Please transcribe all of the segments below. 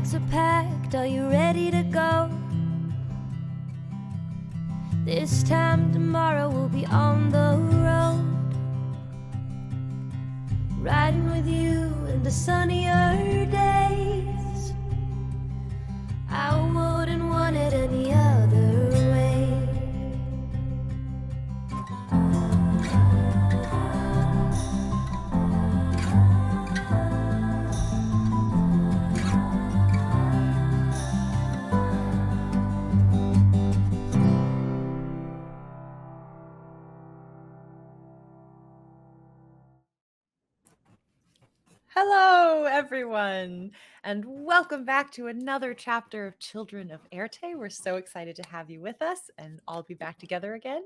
bags are packed, are you ready to go? This time tomorrow we'll be on the road, riding with you in the sunnier days. I wouldn't want it any other way. Hello, everyone, and welcome back to another chapter of Children of Éarte. We're so excited to have you with us and all be back together again.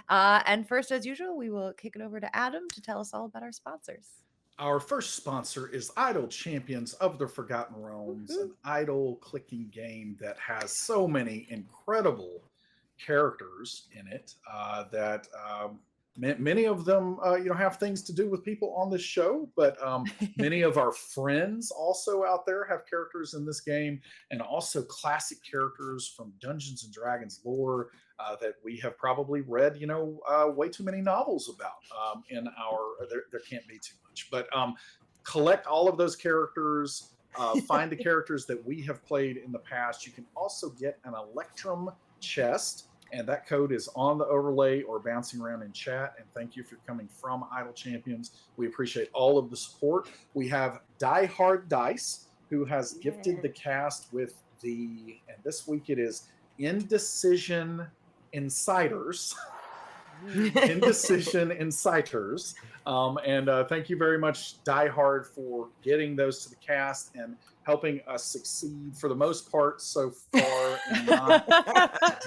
And first, as usual, we will kick it over to Adam to tell us all about our sponsors. Our first sponsor is Idle Champions of the Forgotten Realms, an idle clicking game that has so many incredible characters in it that many of them have things to do with people on this show, but many of our friends also out there have characters in this game, and also classic characters from Dungeons and Dragons lore that we have probably read way too many novels about. In our there can't be too much, but collect all of those characters, find the characters that we have played in the past. You can also get an Electrum chest, and that code is on the overlay or bouncing around in chat. And thank you for coming from Idle Champions. We appreciate all of the support. We have Die Hard Dice, who has gifted the cast with and this week it is Indecision Insiders. Indecision Insiders. And thank you very much, Die Hard, for getting those to the cast and helping us succeed for the most part so far and not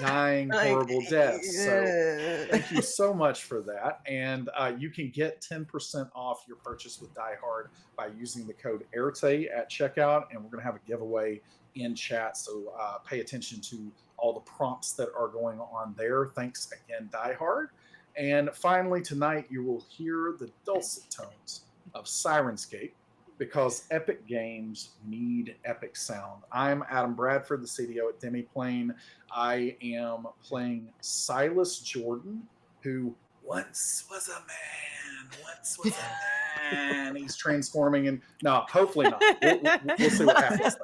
dying horrible deaths. So thank you so much for that. And you can get 10% off your purchase with Die Hard by using the code Éarte at checkout. And we're going to have a giveaway in chat. So pay attention to all the prompts that are going on there. Thanks again, Die Hard. And finally, tonight you will hear the dulcet tones of Sirenscape, because epic games need epic sound. I'm Adam Bradford, the CDO at Demiplane. I am playing Silas Jordan, who once was a man. He's transforming, and no, hopefully not. We'll see what happens.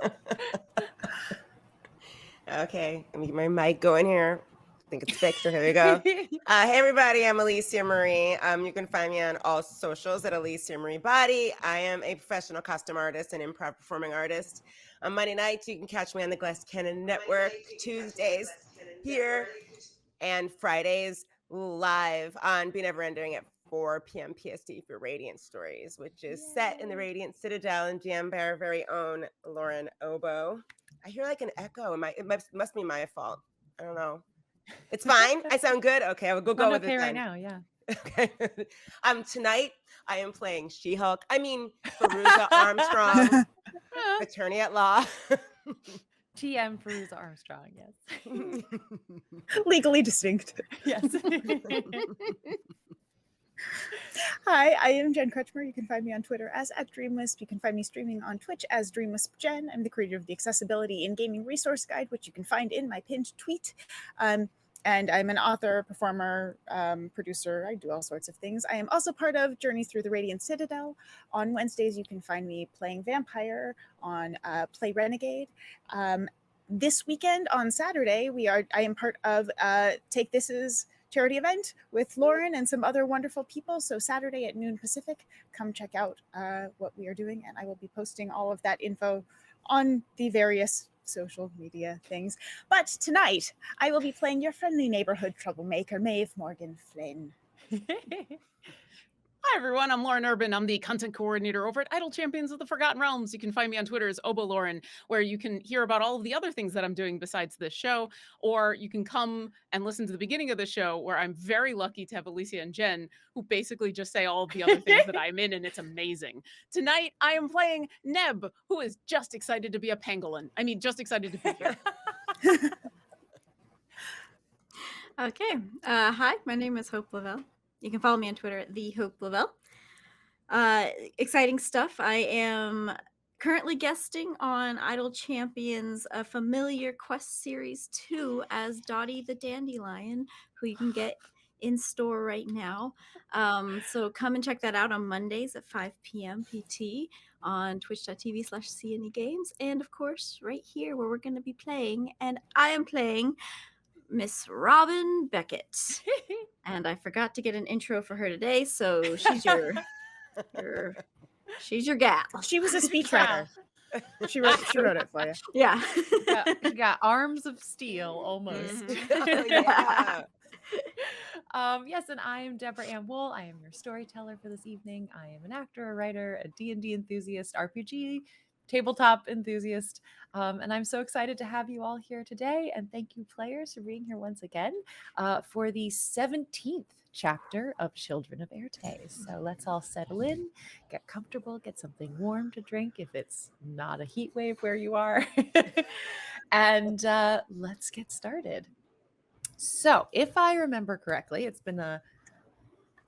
Okay, let me get my mic going here. I think it's fixed, so here we go. Hey, everybody, I'm Alicia Marie. You can find me on all socials at Alicia Marie Body. I am a professional costume artist and improv performing artist. On Monday nights, you can catch me on the Glass Cannon Network. Tuesdays here, and Fridays live on Be Never Ending at 4 p.m. PST for Radiant Stories, which is set in the Radiant Citadel and jammed by our very own Lauren Oboe. I hear like an echo. It must be my fault. I don't know. It's fine. I sound good. Okay, I will go with it right now. Yeah. Okay. Tonight I am playing She-Hulk. I mean Fairuza Armstrong, attorney at law. TM Fairuza Armstrong. Yes. Legally distinct. Yes. Hi, I am Jen Kretchmer. You can find me on Twitter as @DreamWisp. You can find me streaming on Twitch as DreamWispJen. I'm the creator of the Accessibility in Gaming Resource Guide, which you can find in my pinned tweet. And I'm an author, performer, producer. I do all sorts of things. I am also part of Journey Through the Radiant Citadel. On Wednesdays, you can find me playing Vampire on Play Renegade. This weekend on Saturday, I am part of Take This's charity event with Lauren and some other wonderful people. So Saturday at noon Pacific, come check out what we are doing. And I will be posting all of that info on the various social media things. But tonight, I will be playing your friendly neighborhood troublemaker, Maeve Morgan Flynn. Hi, everyone. I'm Lauren Urban. I'm the content coordinator over at Idle Champions of the Forgotten Realms. You can find me on Twitter as OboLauren, where you can hear about all of the other things that I'm doing besides this show, or you can come and listen to the beginning of the show, where I'm very lucky to have Alicia and Jen, who basically just say all of the other things that I'm in, and it's amazing. Tonight, I am playing Neb, who is just excited to be a pangolin. I mean, just excited to be here. Okay. Hi, my name is Hope LaVelle. You can follow me on Twitter at @theHopeLaVelle. Exciting stuff. I am currently guesting on Idle Champions, a familiar Quest Series 2 as Dottie the Dandelion, who you can get in store right now. So come and check that out on Mondays at 5 p.m. PT on twitch.tv/CNE Games. And of course, right here where we're going to be playing. And I am playing Miss Robin Beckett. And I forgot to get an intro for her today, so she's your she's your gal. She was a speechwriter. She wrote it for you. Yeah. She got arms of steel almost. Oh, yeah. Yes, and I am Deborah Ann Woll. I am your storyteller for this evening. I am an actor, a writer, a D&D enthusiast, RPG, tabletop enthusiast, and I'm so excited to have you all here today. And thank you, players, for being here once again for the 17th chapter of Children of Éarte. So let's all settle in, get comfortable, get something warm to drink if it's not a heat wave where you are, and let's get started. So if I remember correctly, it's been a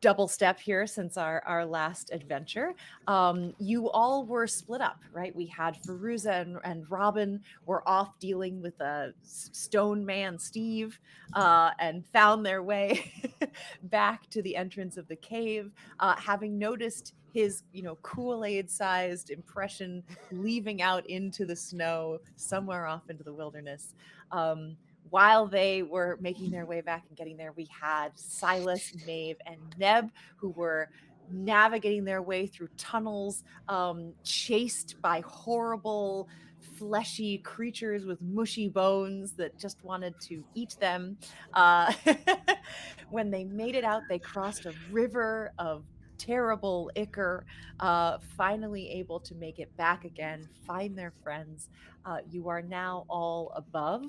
double step here since our last adventure. You all were split up, right? We had Fairuza and Robin were off dealing with a stone man, Steve, and found their way back to the entrance of the cave, having noticed his, Kool-Aid sized impression leaving out into the snow somewhere off into the wilderness. While they were making their way back and getting there, we had Silas, Maeve, and Neb, who were navigating their way through tunnels, chased by horrible, fleshy creatures with mushy bones that just wanted to eat them. When they made it out, they crossed a river of terrible ichor, finally able to make it back again, find their friends. You are now all above.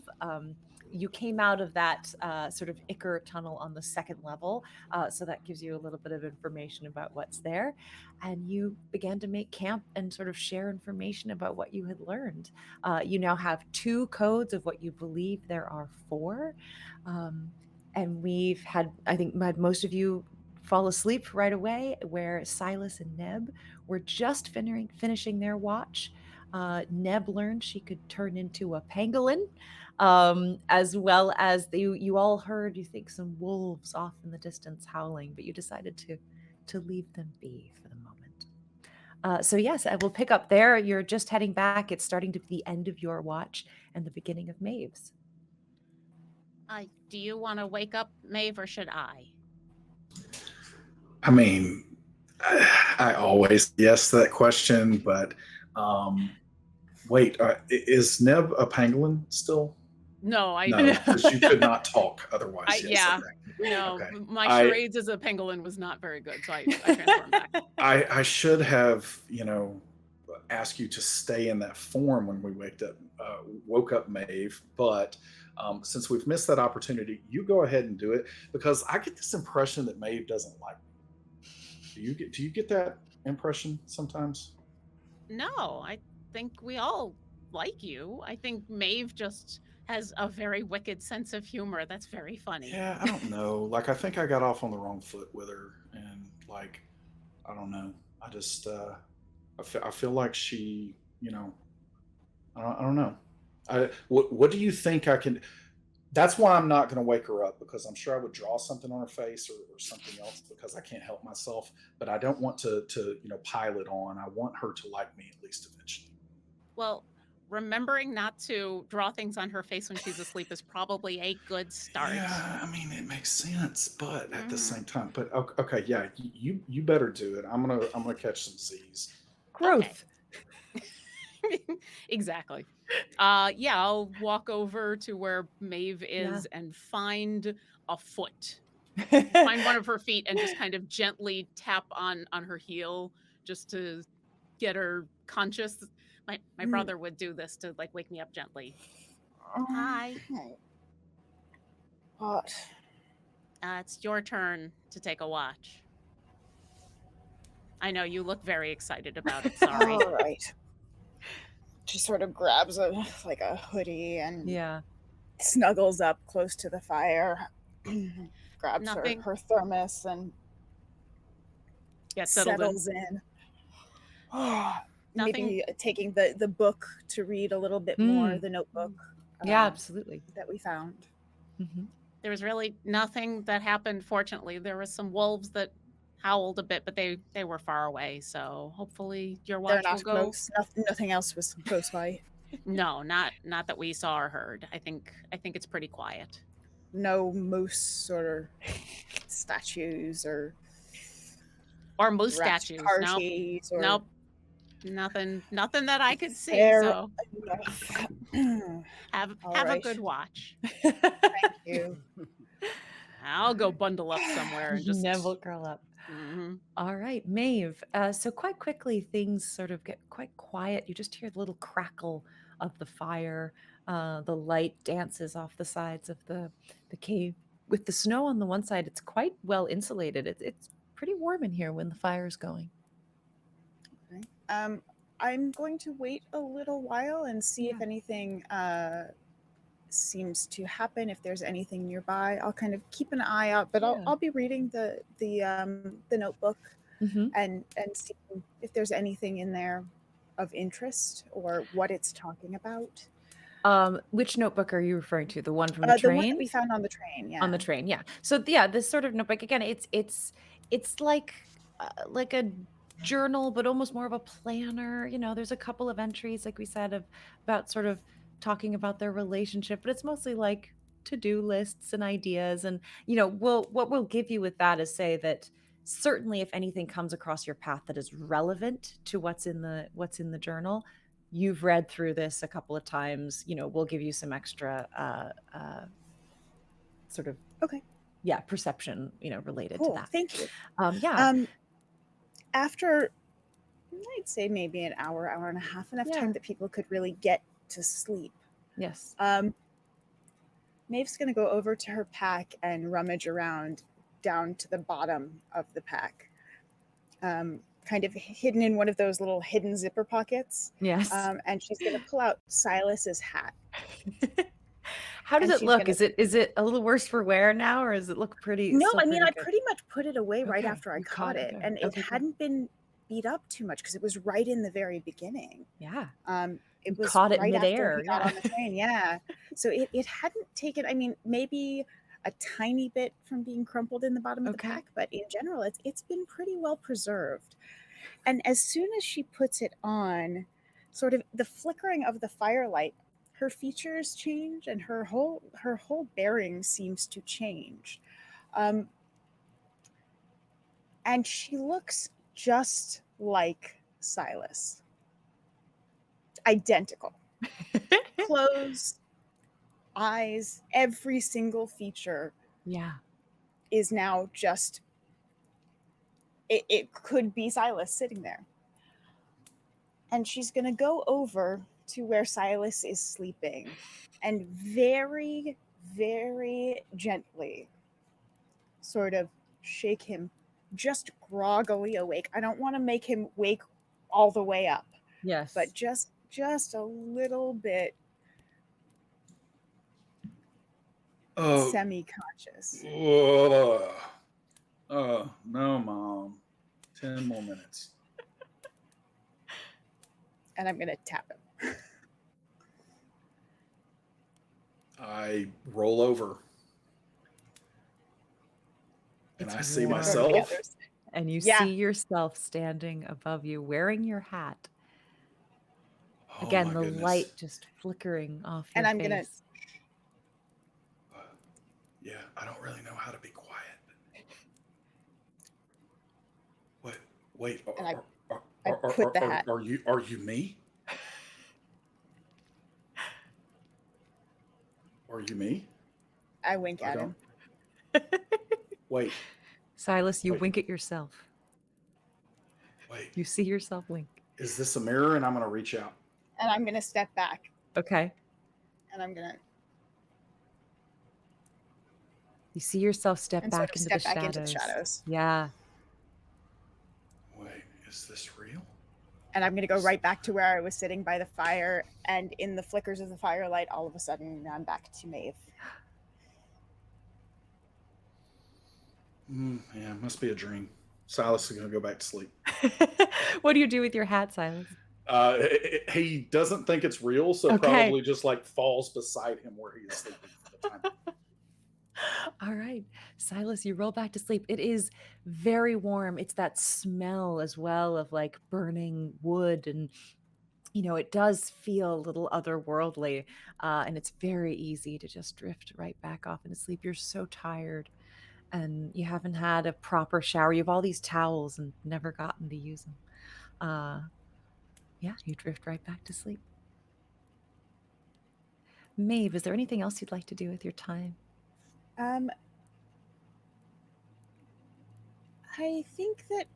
You came out of that sort of ichor tunnel on the second level, so that gives you a little bit of information about what's there. And you began to make camp and sort of share information about what you had learned. You now have 2 codes of what you believe there are 4. And we've had, I think, most of you fall asleep right away, where Silas and Neb were just finishing their watch. Neb learned she could turn into a pangolin, as well as you all heard, you think, some wolves off in the distance howling, but you decided to leave them be for the moment. So yes, I will pick up there. You're just heading back. It's starting to be the end of your watch and the beginning of Maeve's. Do you want to wake up Maeve, or should I? I mean, I always yes to that question, but wait, is Neb a pangolin still? No, No, because you could not talk otherwise. Yeah. Okay. No, Okay. my charades as a pangolin was not very good, so I transformed back. I should have, asked you to stay in that form when we woke up Maeve, but since we've missed that opportunity, you go ahead and do it, because I get this impression that Maeve doesn't like me. Do you get that impression sometimes? No, I think we all like you. I think Maeve just has a very wicked sense of humor that's very funny. Yeah, I don't know. I think I got off on the wrong foot with her, and I don't know. I just I feel like she, I don't know. What do you think I can? That's why I'm not going to wake her up, because I'm sure I would draw something on her face or something else, because I can't help myself. But I don't want to pile it on. I want her to like me at least eventually. Well, remembering not to draw things on her face when she's asleep is probably a good start. Yeah, I mean, it makes sense, but at the same time, but okay, yeah, you better do it. I'm gonna catch some Z's. Growth. Okay. Exactly. Yeah, I'll walk over to where Maeve is and find a foot. Find one of her feet and just kind of gently tap on her heel, just to get her conscious. My brother would do this to wake me up gently. Hi. What? It's your turn to take a watch. I know you look very excited about it. Sorry. All right. She sort of grabs a hoodie and snuggles up close to the fire, grabs her thermos and Yeah, settles in. maybe taking the book to read a little bit more, the notebook. Yeah, absolutely. That we found. Mm-hmm. There was really nothing that happened. Fortunately, there was some wolves that howled a bit, but they were far away. So hopefully your They're watch not will go. close. Nothing else was close by. No, not that we saw or heard. I think it's pretty quiet. No moose or statues or moose rat statues. parties or Nope. Nothing that I could see. Fair So enough. have All a right. good watch. Thank you. I'll go bundle up somewhere and just Neville curl up. Mhm. All right, Maeve. So quite quickly, things sort of get quite quiet. You just hear the little crackle of the fire. The light dances off the sides of the cave. With the snow on the one side, it's quite well insulated. It's pretty warm in here when the fire's going. Okay. I'm going to wait a little while and see if anything seems to happen. If there's anything nearby, I'll kind of keep an eye out. But I'll be reading the notebook and see if there's anything in there of interest or what it's talking about. Which notebook are you referring to? The one from the The train? one that we found on the train. Yeah. On the train, yeah. So yeah, this sort of notebook again. It's like a journal, but almost more of a planner. You know, there's a couple of entries, like we said, about sort of talking about their relationship, but it's mostly like to-do lists and ideas. And what we'll give you with that is say that certainly if anything comes across your path that is relevant to what's in the journal, you've read through this a couple of times. We'll give you some extra sort of perception related to that. Thank you. After I'd say maybe an hour and a half, enough time that people could really get to sleep. Yes. Maeve's gonna go over to her pack and rummage around down to the bottom of the pack, kind of hidden in one of those little hidden zipper pockets. Yes. And she's gonna pull out Silas's hat. How does it look? Is it a little worse for wear now, or does it look pretty? No, I mean, pretty I good? pretty much put it away right after I You caught it, and Okay, it good. hadn't been beat up too much because it was right in the very beginning. Yeah. It was caught it right midair. after we got on the train. Yeah. So it hadn't taken, I mean, maybe a tiny bit from being crumpled in the bottom of the pack, but in general, it's been pretty well preserved. And as soon as she puts it on, sort of the flickering of the firelight, her features change and her whole bearing seems to change. And she looks just like Silas. Identical. Clothes, eyes, every single feature is now just, it could be Silas sitting there. And she's going to go over to where Silas is sleeping and very, very gently sort of shake him just groggily awake. I don't want to make him wake all the way up. Yes. But just a little bit semi-conscious. No, Mom. 10 more minutes. And I'm going to tap him. I roll over. And I see myself. And you see yourself standing above you, wearing your hat. Again, the light just flickering off your face. I'm going to... Yeah, I don't really know how to be quiet. Wait. I put the hat. Are you me? Are you me? I wink at him. Wait. Silas, you wink at yourself. Wait. You see yourself wink. Is this a mirror? And I'm going to reach out. And I'm going to step back. Okay. And I'm going to... You see yourself step back into the shadows. Yeah. Wait, is this real? And I'm going to go right back to where I was sitting by the fire. And in the flickers of the firelight, all of a sudden, I'm back to Maeve. Yeah, it must be a dream. Silas is going to go back to sleep. What do you do with your hat, Silas? He doesn't think it's real, so Okay. probably just like falls beside him where he is sleeping for the time. All right, Silas, you roll back to sleep. It is very warm. It's that smell as well of like burning wood, and it does feel a little otherworldly, and it's very easy to just drift right back off into sleep. You're so tired, and you haven't had a proper shower. You have all these towels and never gotten to use them. Yeah, you drift right back to sleep. Maeve, is there anything else you'd like to do with your time? I think that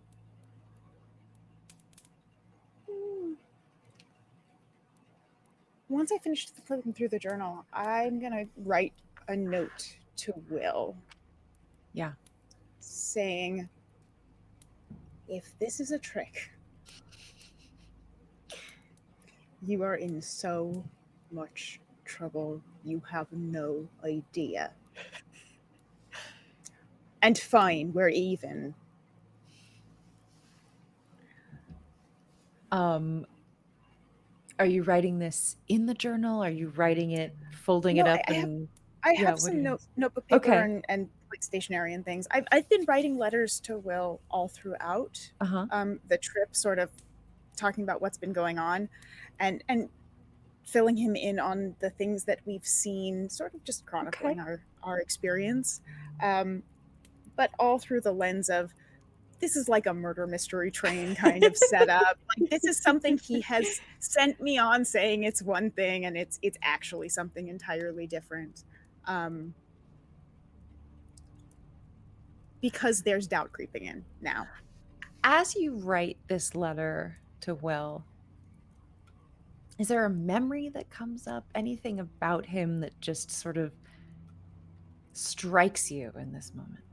once I finish flipping through the journal, I'm gonna write a note to Will. Yeah. Saying, if this is a trick, you are in so much trouble, you have no idea. And fine, we're even. Are you writing this in the journal? Are you writing it, folding it up? I have some notebook paper Okay. and like stationery and things. I've been writing letters to Will all throughout the trip, sort of talking about what's been going on, and filling him in on the things that we've seen, sort of just chronicling our experience, but all through the lens of, this is like a murder mystery train kind of setup. Like, this is something he has sent me on saying it's one thing, and it's actually something entirely different. Because there's doubt creeping in now. As you write this letter to Will, is there a memory that comes up? Anything about him that just sort of strikes you in this moment?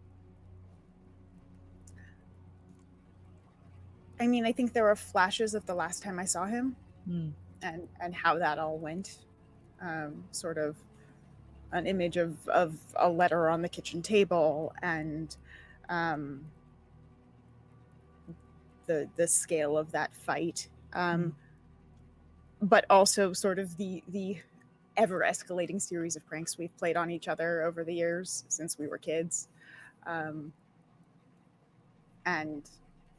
I mean, I think there were flashes of the last time I saw him and how that all went. Sort of an image of a letter on the kitchen table, and the scale of that fight. But also sort of the ever escalating series of pranks we've played on each other over the years since we were kids. And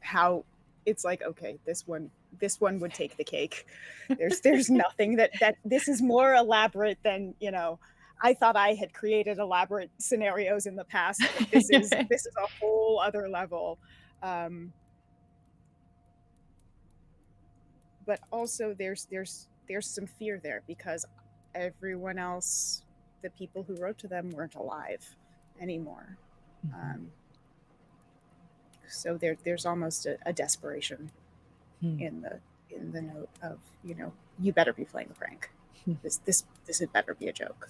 how it's like, okay, this one would take the cake. There's nothing that this is more elaborate than, I thought I had created elaborate scenarios in the past, but this is a whole other level. But also there's some fear there, because everyone else, the people who wrote to them, weren't alive anymore. So there's almost a desperation in the note of, you better be playing a prank. This had better be a joke.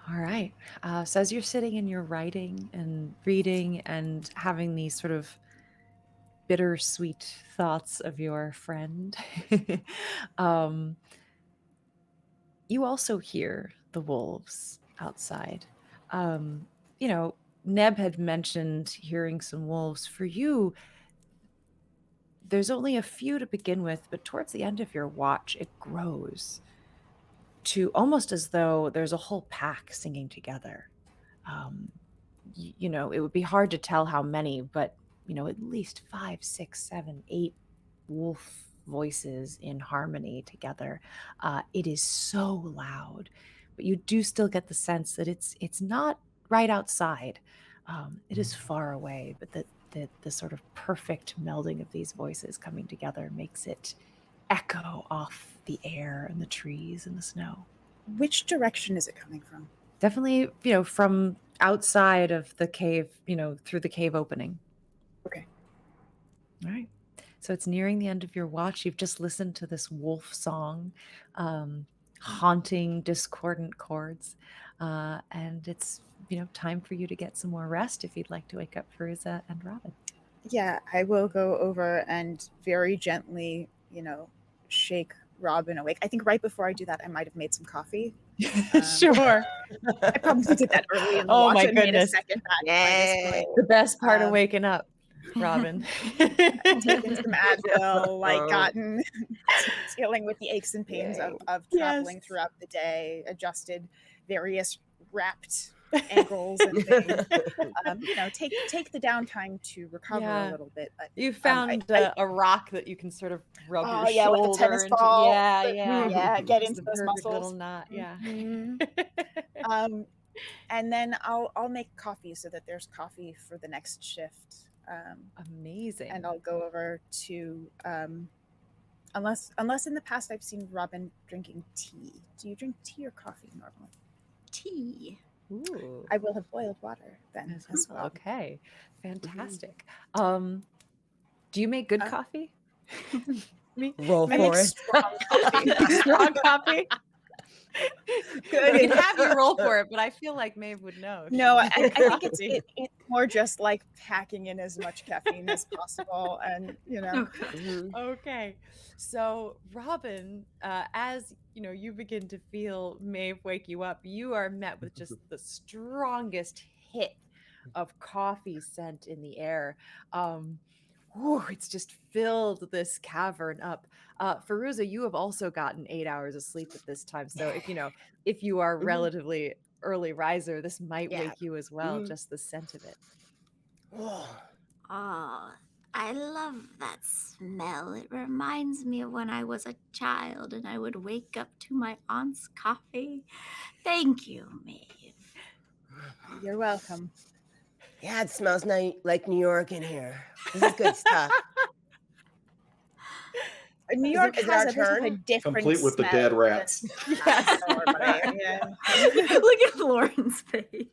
All right. So as you're sitting and you're writing and reading and having these sort of bittersweet thoughts of your friend, you also hear the wolves outside. Neb had mentioned hearing some wolves. For you, there's only a few to begin with, but towards the end of your watch, it grows to almost as though there's a whole pack singing together. It would be hard to tell how many, but at least 5, 6, 7, 8 wolf voices in harmony together. It is so loud, but you do still get the sense that it's not right outside. It is far away, but the sort of perfect melding of these voices coming together makes it echo off the air and the trees and the snow. Which direction is it coming from? Definitely, from outside of the cave, through the cave opening. Okay. All right. So it's nearing the end of your watch. You've just listened to this wolf song, haunting discordant chords. And it's, time for you to get some more rest if you'd like to wake up Fairuza and Robin. Yeah, I will go over and very gently, shake Robin awake. I think right before I do that, I might have made some coffee. Sure. I probably did that early in the Oh watch my and made a goodness. second batch by this point. The best part of waking up. Robin? Taken some Advil, like gotten dealing with the aches and pains of traveling throughout the day, adjusted various wrapped ankles and things. Take the downtime to recover a little bit. But you found a rock that you can sort of rub your with shoulder a tennis into. ball. Just Get into the those perfect muscles. little knot. Yeah. And then I'll make coffee so that there's coffee for the next shift. Amazing. And I'll go over to unless in the past I've seen Robin drinking tea. Do you drink tea or coffee normally? Tea. Ooh. I will have boiled water then as well. Okay, fantastic. Do you make good coffee? Roll I for make it. strong coffee. Strong coffee. Good. We can have you roll for it, but I feel like Maeve would know. No, I think it's more just like packing in as much caffeine as possible, and Okay. So Robin, as you begin to feel Maeve wake you up, you are met with just the strongest hit of coffee scent in the air. It's just filled this cavern up. Fairuza, you have also gotten 8 hours of sleep at this time. So if you are relatively early riser, this might wake you as well, just the scent of it. Oh, I love that smell. It reminds me of when I was a child and I would wake up to my aunt's coffee. Thank you, Maeve. You're welcome. Yeah, it smells like New York in here. This is good stuff. New York is it has our a bit of a turn? different Complete with the smell dead rats. than normally. Look at Lauren's face.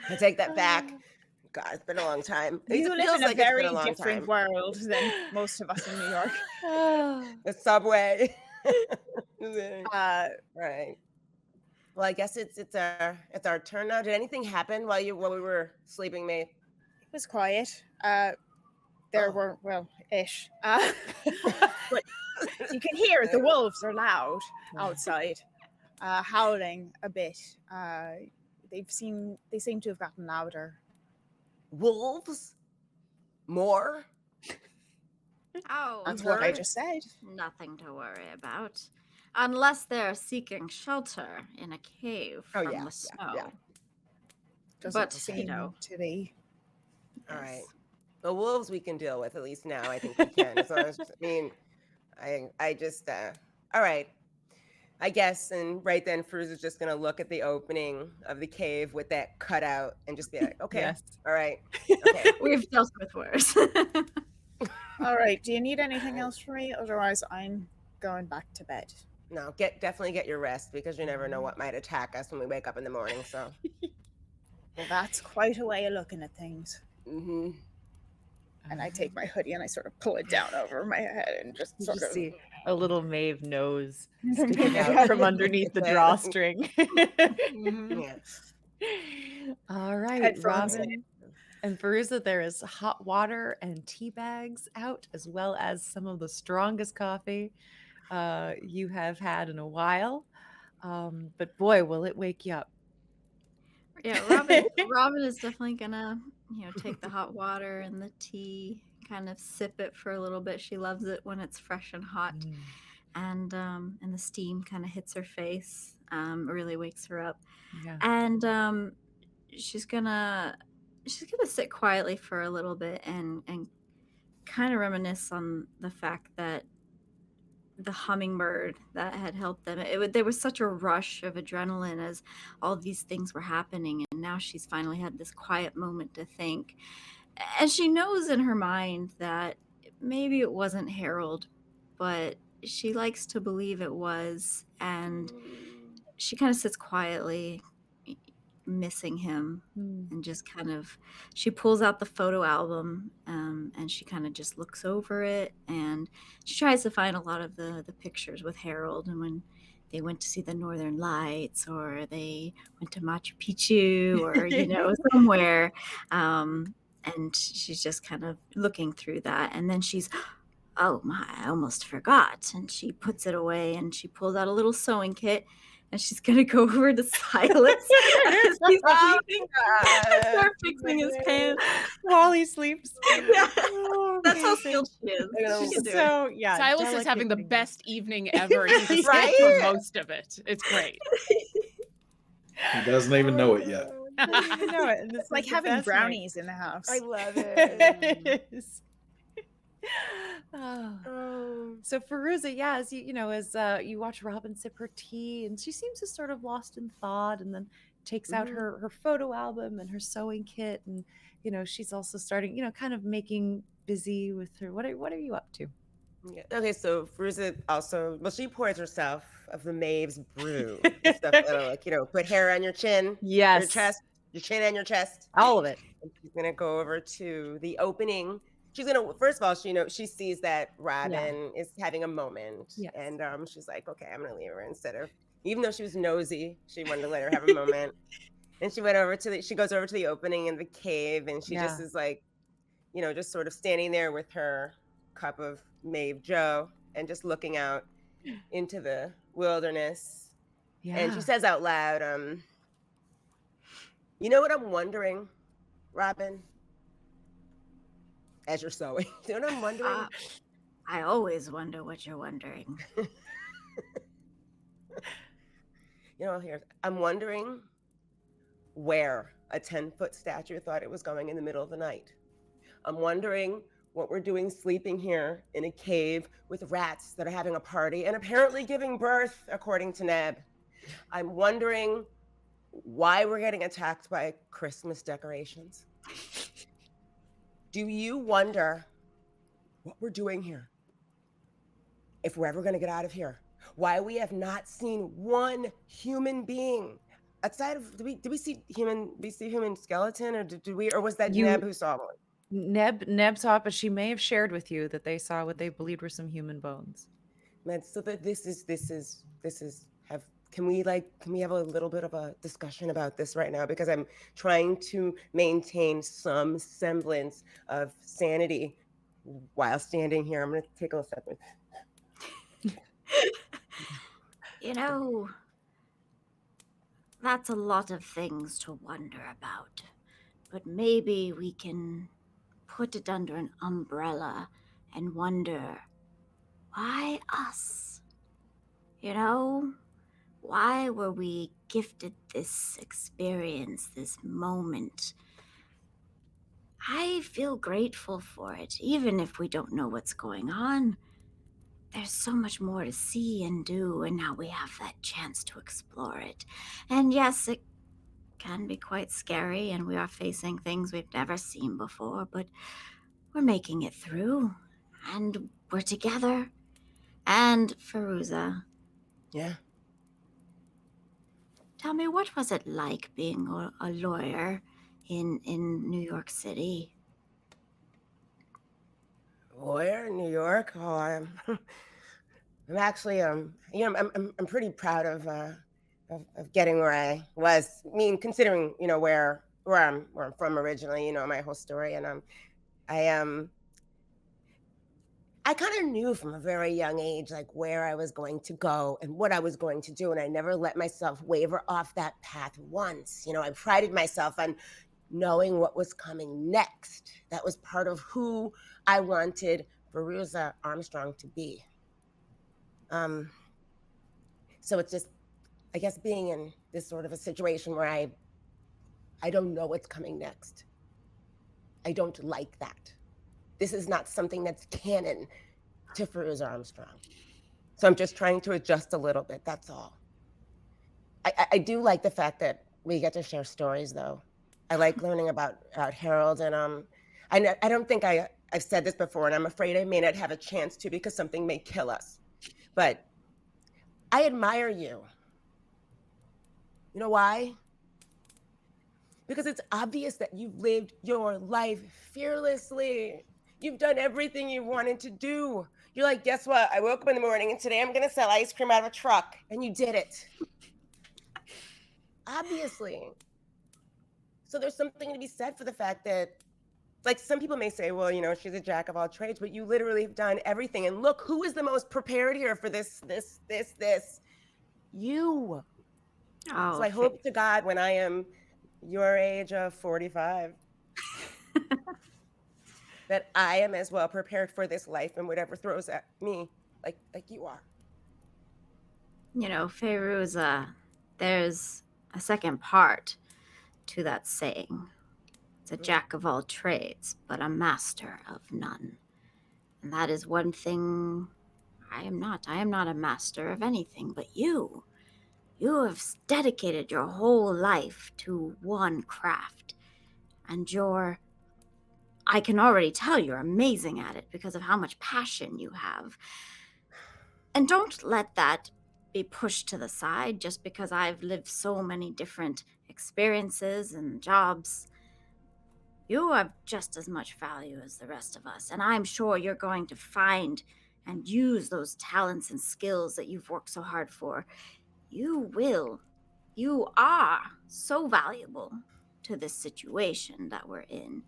I take that back. God, it's been a long time. You It live feels in a like it's been very long different time. world than most of us in New York. The subway. Uh, Right. Well, I guess it's our turn now. Did anything happen while we were sleeping, Maeve? It was quiet. There were, ish. But you can hear the wolves are loud outside, howling a bit. They seem to have gotten louder. Wolves? More? Oh, That's what I just said. Nothing to worry about. Unless they're seeking shelter in a cave from the snow. Yeah. Doesn't But, seem to be. All right. The wolves we can deal with, at least now. I think we can. As long as, I just, all right. I guess, and right then, Fairuza's just going to look at the opening of the cave with that cutout and just be like, okay, all right. Okay. We've dealt with worse. All right. Do you need anything else from me? Otherwise, I'm going back to bed. No, definitely get your rest, because you never know what might attack us when we wake up in the morning. So, Well, that's quite a way of looking at things. mm-hmm. And I take my hoodie and I sort of pull it down over my head and just You sort just of see a little Maeve nose sticking out from underneath the drawstring. Yeah. All right, Headphones Robin and Fairuza, there is hot water and tea bags out, as well as some of the strongest coffee you have had in a while. But boy, will it wake you up. Yeah, Robin is definitely gonna, take the hot water and the tea, kind of sip it for a little bit. She loves it when it's fresh and hot, and the steam kind of hits her face, really wakes her up. Yeah. And she's gonna sit quietly for a little bit and kind of reminisce on the fact that the hummingbird that had helped them. There was such a rush of adrenaline as all these things were happening, and now she's finally had this quiet moment to think. And she knows in her mind that maybe it wasn't Harold, but she likes to believe it was, and she kind of sits quietly, missing him, and just kind of, she pulls out the photo album, and she kind of just looks over it, and she tries to find a lot of the pictures with Harold, and when they went to see the Northern Lights, or they went to Machu Picchu, or somewhere, and she's just kind of looking through that, and then she's, oh my, I almost forgot, and she puts it away, and she pulls out a little sewing kit, and she's gonna go over to Silas as he's sleeping and start fixing his pants. While he sleeps. Yeah. Oh, That's how amazing. skilled she is. She can do it. So yeah, Silas is having the delicate best evening ever. He's asleep Right? for most of it. It's great. He doesn't even know it yet. I don't even know it. And this It's like is the having best night. brownies in the house. I love it. It is. Oh. So Fairuza, yeah, as you watch Robin sip her tea, and she seems to sort of lost in thought, and then takes out her photo album and her sewing kit, and she's also starting, kind of making busy with her. What are you up to? Yeah. Okay, so Fairuza also, she pours herself of the Maeve's brew. Stuff that'll, like, put hair on your chin, your chest, your chin and your chest. All of it. And she's gonna go over to the opening. She's gonna, first of all, she sees that Robin is having a moment, and she's like, okay, I'm gonna leave her instead of, even though she was nosy, she wanted to let her have a moment. And she goes over to the opening in the cave, and she just is like, just sort of standing there with her cup of Maeve Joe and just looking out into the wilderness. Yeah. And she says out loud, you know what I'm wondering, Robin? As you're sewing. You know what I'm wondering? I always wonder what you're wondering. I'm wondering where a 10-foot statue thought it was going in the middle of the night. I'm wondering what we're doing sleeping here in a cave with rats that are having a party and apparently giving birth, according to Neb. I'm wondering why we're getting attacked by Christmas decorations. Do you wonder what we're doing here? If we're ever going to get out of here? Why we have not seen one human being outside of, did we see human skeleton, or was that Neb who saw one? Neb saw it, but she may have shared with you that they saw what they believed were some human bones. So that can we have a little bit of a discussion about this right now? Because I'm trying to maintain some semblance of sanity while standing here. I'm going to take a little step. That's a lot of things to wonder about, but maybe we can put it under an umbrella and wonder, why us? Why were we gifted this experience, this moment? I feel grateful for it, even if we don't know what's going on. There's so much more to see and do, and now we have that chance to explore it. And yes, it can be quite scary, and we are facing things we've never seen before, but we're making it through, and we're together. And Fairuza. Yeah? Tell me, what was it like being a lawyer in New York City? Lawyer in New York? Oh, I'm actually, I'm pretty proud of getting where I was. I mean, considering, where I'm from originally, my whole story, and I kind of knew from a very young age, where I was going to go and what I was going to do. And I never let myself waver off that path once. I prided myself on knowing what was coming next. That was part of who I wanted Fairuza Armstrong to be. So it's just, I guess, being in this sort of a situation where I don't know what's coming next. I don't like that. This is not something that's canon to Fairuza Armstrong. So I'm just trying to adjust a little bit, that's all. I do like the fact that we get to share stories, though. I like learning about Harold, and I don't think I've said this before, and I'm afraid I may not have a chance to because something may kill us. But I admire you. You know why? Because it's obvious that you've lived your life fearlessly. You've done everything you wanted to do. You're like, guess what? I woke up in the morning and today I'm going to sell ice cream out of a truck. And you did it. Obviously. So there's something to be said for the fact that, some people may say, well, she's a jack of all trades, but you literally have done everything. And look, who is the most prepared here for this? You. Oh, So I hope to God when I am your age of 45 that I am as well prepared for this life and whatever throws at me like you are. you know, Fairuza, there's a second part to that saying. It's a jack of all trades, but a master of none. And that is one thing I am not. I am not a master of anything, but you. You have dedicated your whole life to one craft. And I can already tell you're amazing at it because of how much passion you have. And don't let that be pushed to the side just because I've lived so many different experiences and jobs. You have just as much value as the rest of us, and I'm sure you're going to find and use those talents and skills that you've worked so hard for. You will. You are so valuable to this situation that we're in.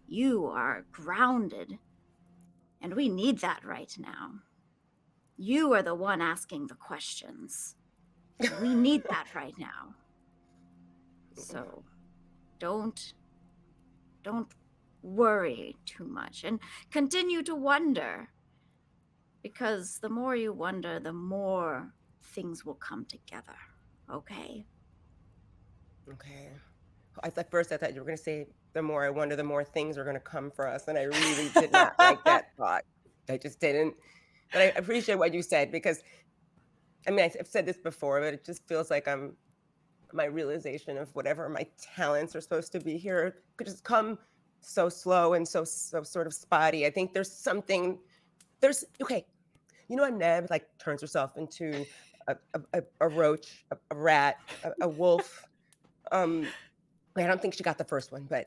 You are grounded, and we need that right now. You are the one asking the questions. We need that right now. So don't worry too much and continue to wonder, because the more you wonder, the more things will come together. Okay? Okay. At first I thought you were going to say, the more I wonder, the more things are going to come for us. And I really did not like that thought. I just didn't. But I appreciate what you said, because, I mean, I've said this before, but it just feels like my realization of whatever my talents are supposed to be here could just come so slow and so sort of spotty. I think okay. You know, when Maeve like turns herself into a roach, a rat, a wolf. I don't think she got the first one, but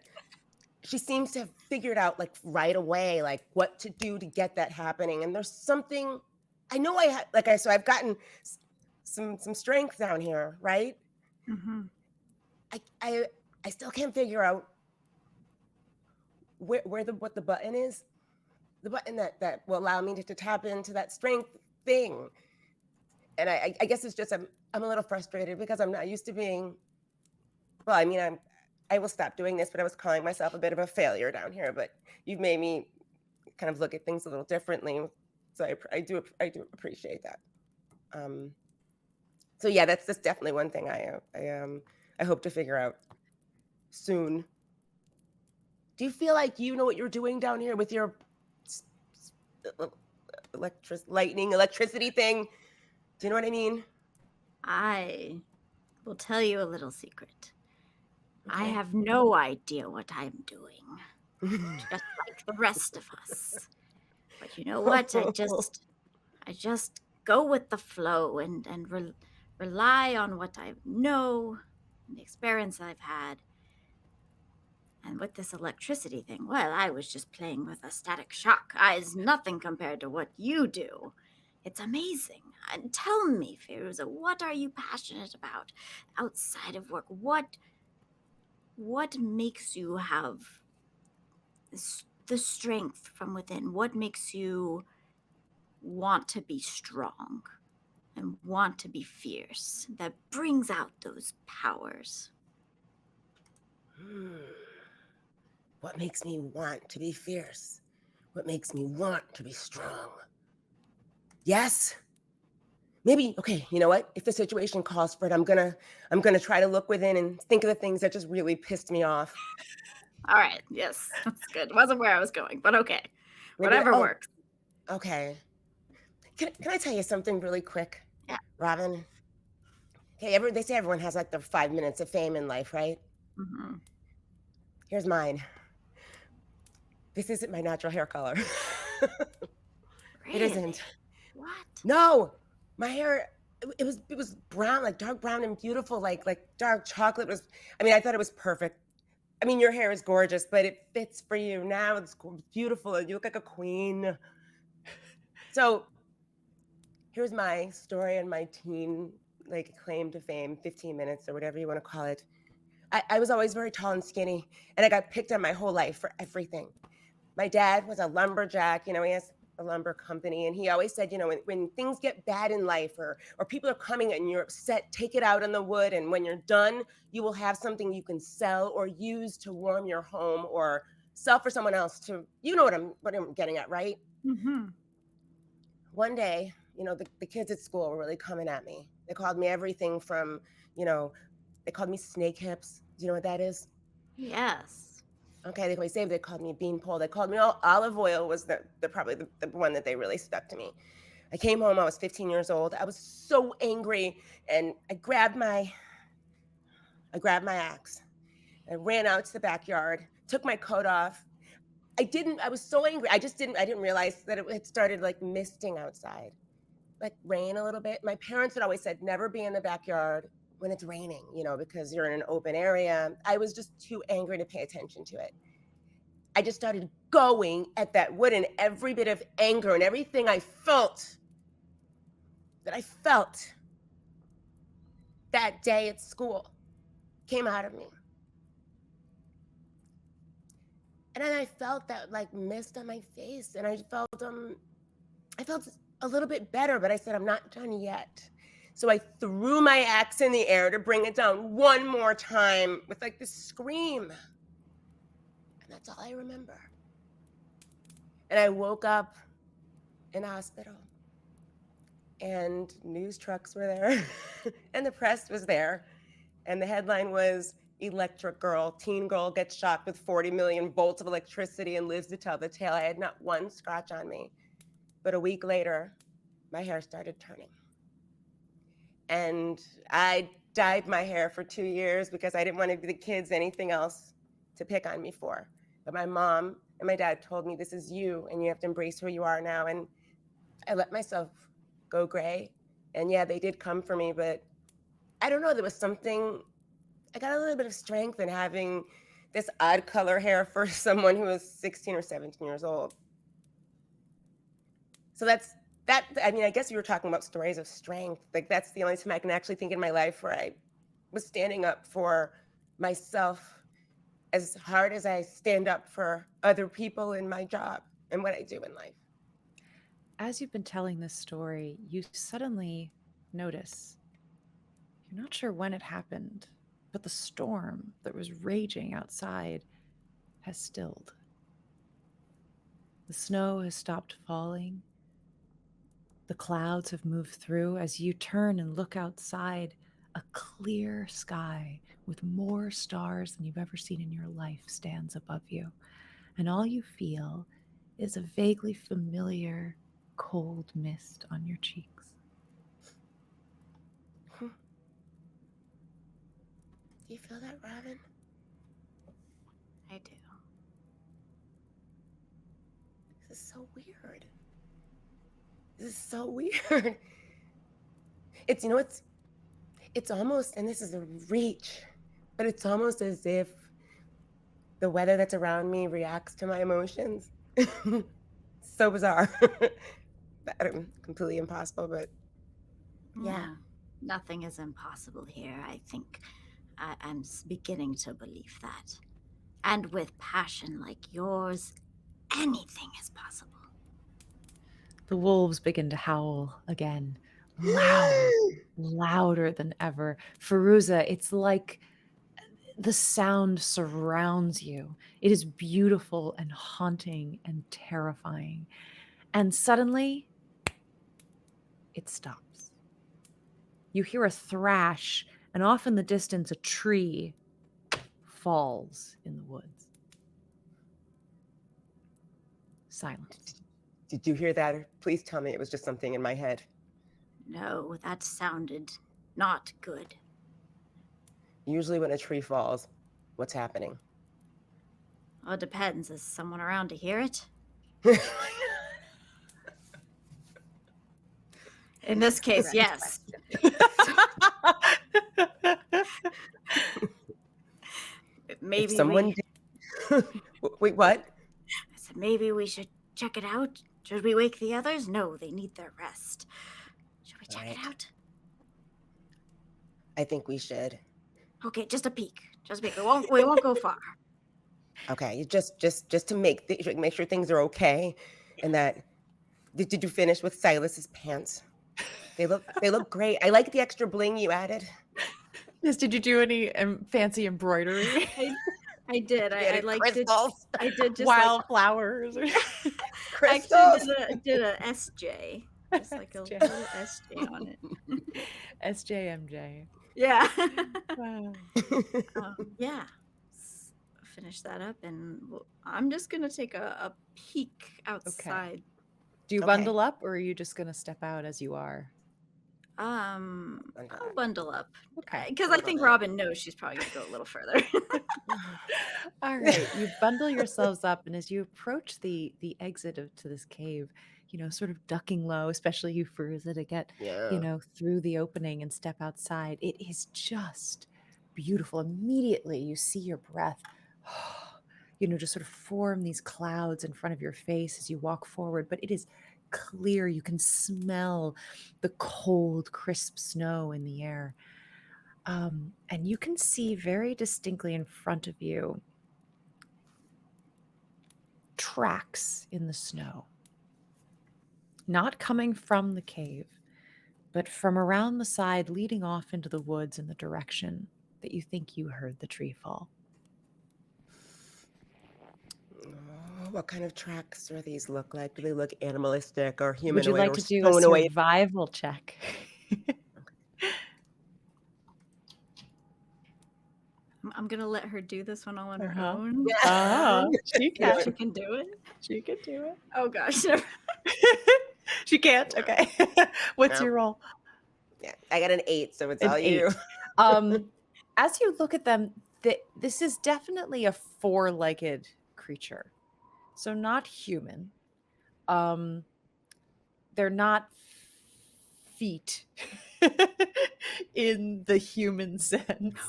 she seems to have figured out like right away, like what to do to get that happening. And there's something I know so I've gotten some strength down here, right? Mm-hmm. I still can't figure out what the button is. The button that will allow me to tap into that strength thing. And I guess it's just I'm a little frustrated because I'm not used to being. Well, I mean, I will stop doing this, but I was calling myself a bit of a failure down here. But you've made me kind of look at things a little differently, so I do appreciate that. So yeah, that's definitely one thing I hope to figure out soon. Do you feel like you know what you're doing down here with your electricity thing? Do you know what I mean? I will tell you a little secret. I Okay. have no idea what I'm doing, just like the rest of us. But you know what? I just go with the flow and rely on what I know and the experience I've had. And with this electricity thing, well, I was just playing with a static shock. It's nothing compared to what you do. It's amazing. And tell me, Fairuza, what are you passionate about outside of work? What makes you have the strength from within? What makes you want to be strong and want to be fierce, that brings out those powers? What makes me want to be fierce? What makes me want to be strong? Yes. Maybe, okay, you know what? If the situation calls for it, I'm gonna try to look within and think of the things that just really pissed me off. All right, yes, that's good. Wasn't where I was going, but okay. Whatever works. Okay. Can I tell you something really quick? Yeah. Robin? Okay, they say everyone has like their 5 minutes of fame in life, right? Mm-hmm. Here's mine. This isn't my natural hair color. Really? It isn't. What? No, my hair, it was brown, like dark brown and beautiful, like dark chocolate. I thought it was perfect. I mean, your hair is gorgeous, but it fits for you now. It's beautiful, and you look like a queen. So here's my story and my teen, like, claim to fame, 15 minutes or whatever you want to call it. I was always very tall and skinny, and I got picked on my whole life for everything. My dad was a lumberjack. You know, he has the lumber company. And he always said, you know, when things get bad in life or people are coming and you're upset, take it out on the wood. And when you're done, you will have something you can sell or use to warm your home or sell for someone else to, you know what I'm getting at, right? Mm-hmm. One day, you know, the kids at school were really coming at me. They called me everything from, you know, they called me snake hips. Do you know what that is? Yes. Okay, they called me beanpole. They called me olive oil was probably the one that they really stuck to me. I came home, I was 15 years old. I was so angry, and I grabbed my axe. I ran out to the backyard, took my coat off. I was so angry. I didn't realize that it had started like misting outside, like rain a little bit. My parents had always said, never be in the backyard when it's raining, you know, because you're in an open area. I was just too angry to pay attention to it. I just started going at that wood, and every bit of anger and everything I felt that day at school came out of me. And then I felt that like mist on my face, and I felt a little bit better, but I said, I'm not done yet. So I threw my axe in the air to bring it down one more time with like this scream. And that's all I remember. And I woke up in a hospital, and news trucks were there and the press was there. And the headline was, electric girl, teen girl gets shocked with 40 million volts of electricity and lives to tell the tale. I had not one scratch on me. But a week later, my hair started turning. And I dyed my hair for 2 years because I didn't want to give the kids anything else to pick on me for. But my mom and my dad told me, this is you, and you have to embrace who you are now. And I let myself go gray. And yeah, they did come for me, but I don't know, there was something, I got a little bit of strength in having this odd color hair for someone who was 16 or 17 years old. So that's that. I mean, I guess you were talking about stories of strength. Like that's the only time I can actually think in my life where I was standing up for myself as hard as I stand up for other people in my job and what I do in life. As you've been telling this story, you suddenly notice, you're not sure when it happened, but the storm that was raging outside has stilled. The snow has stopped falling. The clouds have moved through. As you turn and look outside, a clear sky with more stars than you've ever seen in your life stands above you. And all you feel is a vaguely familiar cold mist on your cheeks. Do you feel that, Robin? I do. This is so weird. This is so weird. It's, you know, it's almost, and this is a reach, but it's almost as if the weather that's around me reacts to my emotions. So bizarre. Completely impossible, but yeah. Nothing is impossible here. I think I'm beginning to believe that. And with passion like yours, anything is possible. The wolves begin to howl again, louder than ever. Fairuza, it's like the sound surrounds you. It is beautiful and haunting and terrifying. And suddenly, it stops. You hear a thrash, and off in the distance, a tree falls in the woods. Silence. Did you hear that? Please tell me it was just something in my head. No, that sounded not good. Usually when a tree falls, what's happening? Well, it depends. Is someone around to hear it? In this case, yes. Maybe if someone Wait, what? I said maybe we should check it out. Should we wake the others? No, they need their rest. Should we check it out? I think we should. Okay, just a peek. Just a peek. We won't go far. Okay, just to make sure things are okay, and that Did you finish with Silas's pants? They look great. I like the extra bling you added. Yes, did you do any fancy embroidery? I did. I liked it. crystals. I did just Wildflowers. I Crystals. actually did a SJ. Just like a SJ. little SJ on it. SJMJ. Yeah. Wow. Yeah. Finish that up, and I'm just gonna take a peek outside. Do you Okay. bundle up, or are you just going to step out as you are? I'll bundle up. Okay. Because I think Robin knows she's probably gonna go a little further. All right. You bundle yourselves up, and as you approach the exit to this cave, sort of ducking low, especially you, Fairuza, to get, through the opening and step outside. It is just beautiful. Immediately, you see your breath, just sort of form these clouds in front of your face as you walk forward. But it is clear. You can smell the cold, crisp snow in the air. And you can see very distinctly in front of you tracks in the snow. Not coming from the cave, but from around the side leading off into the woods in the direction that you think you heard the tree fall. What kind of tracks do these look like? Do they look animalistic or humanoid? Would you like or to do a stowaway? survival check? I'm gonna let her do this one all on her Uh-huh. own. Oh, she can. She can do it. She can do it. Oh gosh. She can't. Okay. What's No. your roll? Yeah, I got an 8, so it's An all you. 8. As you look at them, this is definitely a 4-legged creature. So not human. They're not feet in the human sense.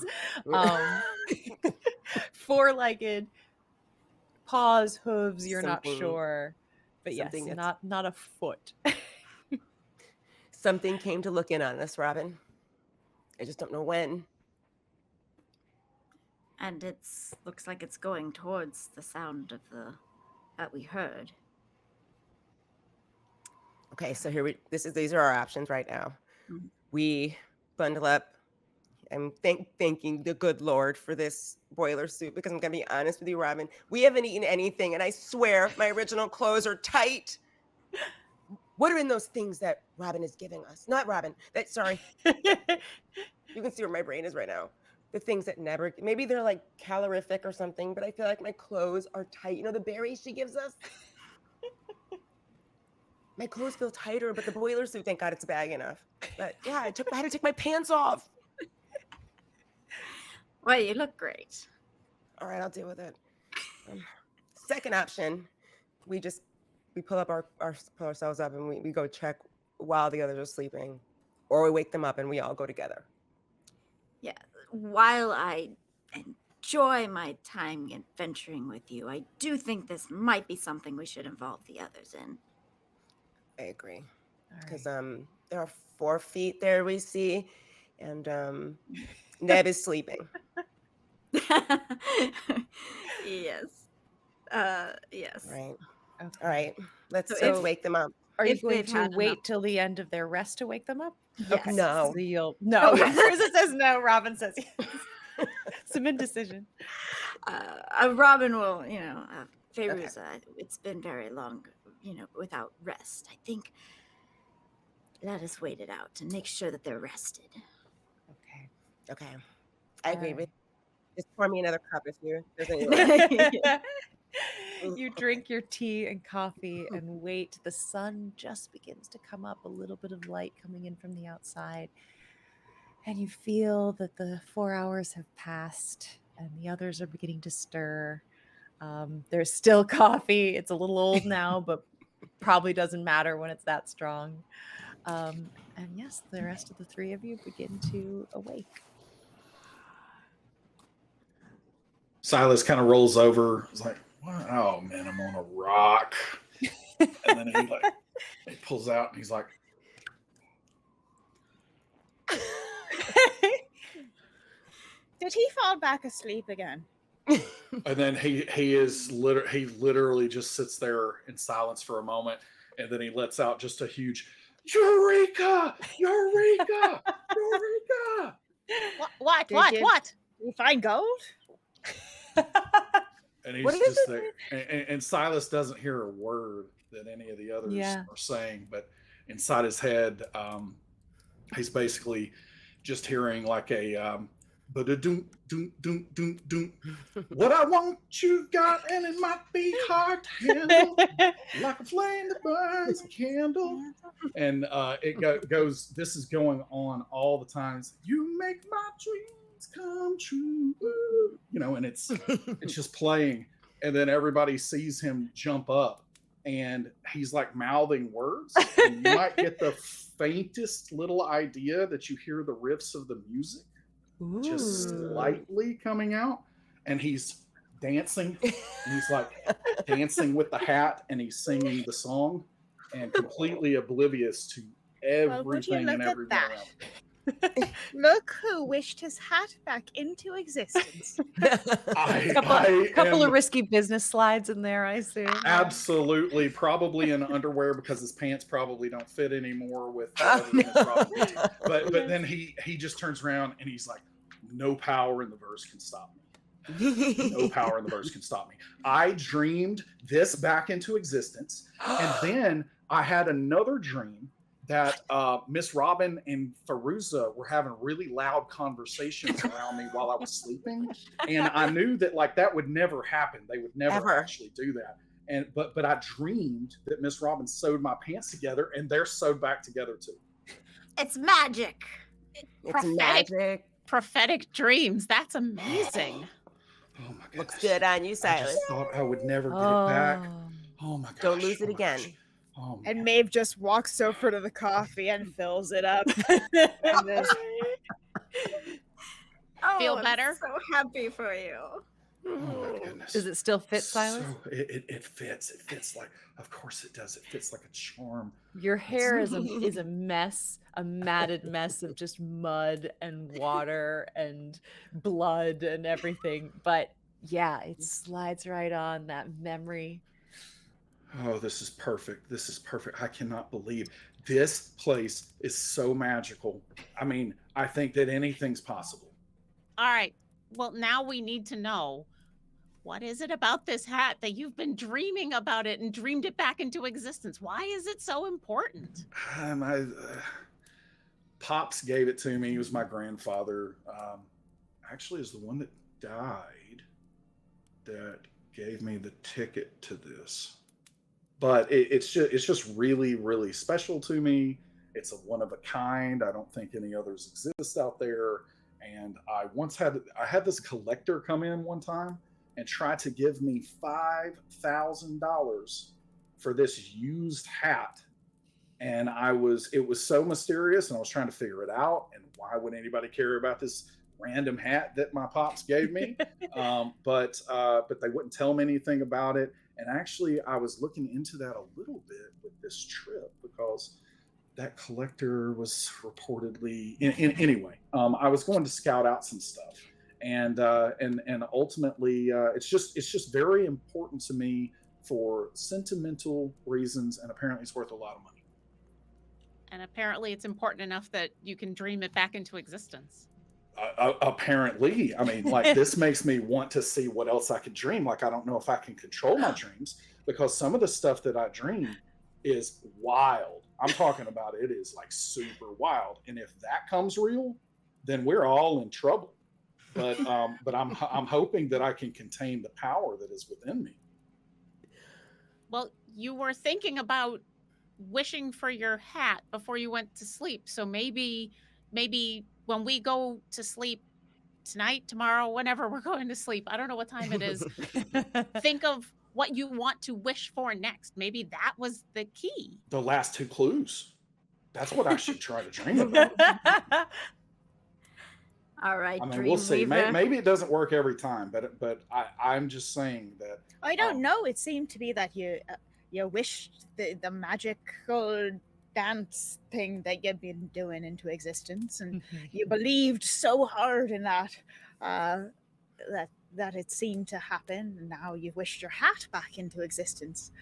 4-legged, paws, hooves, you're not Something- sure. But yes, something that's- not a foot. Something came to look in on us, Robin. I just don't know when. And looks like it's going towards the sound of that we heard. Okay, so these are our options right now. Mhm. We bundle up. I'm thanking the good Lord for this boiler suit, because I'm gonna be honest with you, Robin. We haven't eaten anything, and I swear my original clothes are tight. What are in those things that Robin is giving us? Not Robin. Sorry. You can see where my brain is right now. The things that never, maybe they're like calorific or something, but I feel like my clothes are tight. You know the berries she gives us? My clothes feel tighter, but the boiler suit, thank God it's bag enough. But yeah, I had to take my pants off. Well, you look great. All right, I'll deal with it. Second option, we pull ourselves up and we go check while the others are sleeping, or we wake them up and we all go together. Yeah. While I enjoy my time adventuring with you, I do think this might be something we should involve the others in. I agree, All because right. there are 4 feet there we see, and Neb is sleeping. Yes. Yes. Right. Okay. All right. Let's So wake them up. Are you If going they've to had wait enough. till the end of their rest to wake them up? Yes. No. So you'll no. Oh, yes. Fairuza says no. Robin says yes. Some indecision. Robin will, Fairuza, it's been very long, without rest. I think let us wait it out and make sure that they're rested. Okay. Okay. I agree All with. Just pour me another cup if you. There's any You drink your tea and coffee and wait. The sun just begins to come up, a little bit of light coming in from the outside. And you feel that the 4 hours have passed and the others are beginning to stir. There's still coffee. It's a little old now, but probably doesn't matter when it's that strong. And yes, the rest of the 3 of you begin to awake. Silas kind of rolls over. He's like, "Oh man, I'm on a rock." And then he pulls out and he's like, Did he fall back asleep again? and then he literally just sits there in silence for a moment, And then he lets out just a huge Eureka! Eureka! Eureka! What? Did What? you- What? Did you find gold? And he's What is just it? there. And Silas doesn't hear a word that any of the others Yeah. are saying, but inside his head, he's basically just hearing like a ba-da-doom, doom, doom, doom, doom. What I want you've got, and it might be hard to handle, like a flame that burns a candle. And it goes, this is going on all the times. You make my dreams come true. You know, and it's just playing. And then everybody sees him jump up, and he's like mouthing words. And you might get the faintest little idea that you hear the riffs of the music just slightly coming out, and he's dancing, and he's like dancing with the hat, and he's singing the song, and completely oblivious to everything and look at everyone that? around. Look who wished his hat back into existence. Couple of risky business slides in there, I assume. Absolutely, probably in underwear because his pants probably don't fit anymore with everything that's probably. But then he just turns around and he's like, no power in the verse can stop me. No power in the verse can stop me. I dreamed this back into existence, and then I had another dream that Miss Robin and Fairuza were having really loud conversations around me while I was sleeping, and I knew that like that would never happen. They would never Ever. actually do that. And but I dreamed that Miss Robin sewed my pants together, and they're sewed back together too. It's magic. It's magic. Prophetic dreams. That's amazing. Oh my goodness. Looks good on you, I Silas. just thought I would never get it back. Oh my gosh. Don't lose it oh my again. gosh. Oh, And man. Maeve just walks over to the coffee and fills it up. And then, Oh, Feel I'm better? so happy for you. Oh my goodness. Does it still fit, Silas? So, it fits. It fits like, of course it does. It fits like a charm. Your hair is a mess, a matted mess of just mud and water and blood and everything. But yeah, it slides right on that memory. Oh, this is perfect. This is perfect. I cannot believe this place is so magical. I mean, I think that anything's possible. All right. Well, now we need to know, what is it about this hat that you've been dreaming about it and dreamed it back into existence? Why is it so important? Pops gave it to me. He was my grandfather. Actually, is the one that died that gave me the ticket to this. But it's just really, really special to me. It's a one of a kind. I don't think any others exist out there. And I had this collector come in one time and try to give me $5,000 for this used hat. And it was so mysterious, and I was trying to figure it out. And why would anybody care about this random hat that my pops gave me? But they wouldn't tell me anything about it. And actually, I was looking into that a little bit with this trip because that collector was reportedly anyway. I was going to scout out some stuff, and ultimately, it's just very important to me for sentimental reasons, and apparently, it's worth a lot of money. And apparently it's important enough that you can dream it back into existence. Apparently, I mean, like this makes me want to see what else I could dream. Like, I don't know if I can control my dreams because some of the stuff that I dream is wild. I'm talking about it is like super wild. And if that comes real, then we're all in trouble. But I'm hoping that I can contain the power that is within me. Well, you were thinking about wishing for your hat before you went to sleep. So maybe when we go to sleep tonight, tomorrow, whenever we're going to sleep, I don't know what time it is, think of what you want to wish for next. Maybe that was the key. The last two clues. That's what I should try to dream about. All right, I mean, we'll see. Dreamweaver. Maybe it doesn't work every time, but I'm just saying that. I don't know. It seemed to be that you wished the magical dance thing that you've been doing into existence, and you believed so hard in that that it seemed to happen. And now you've wished your hat back into existence.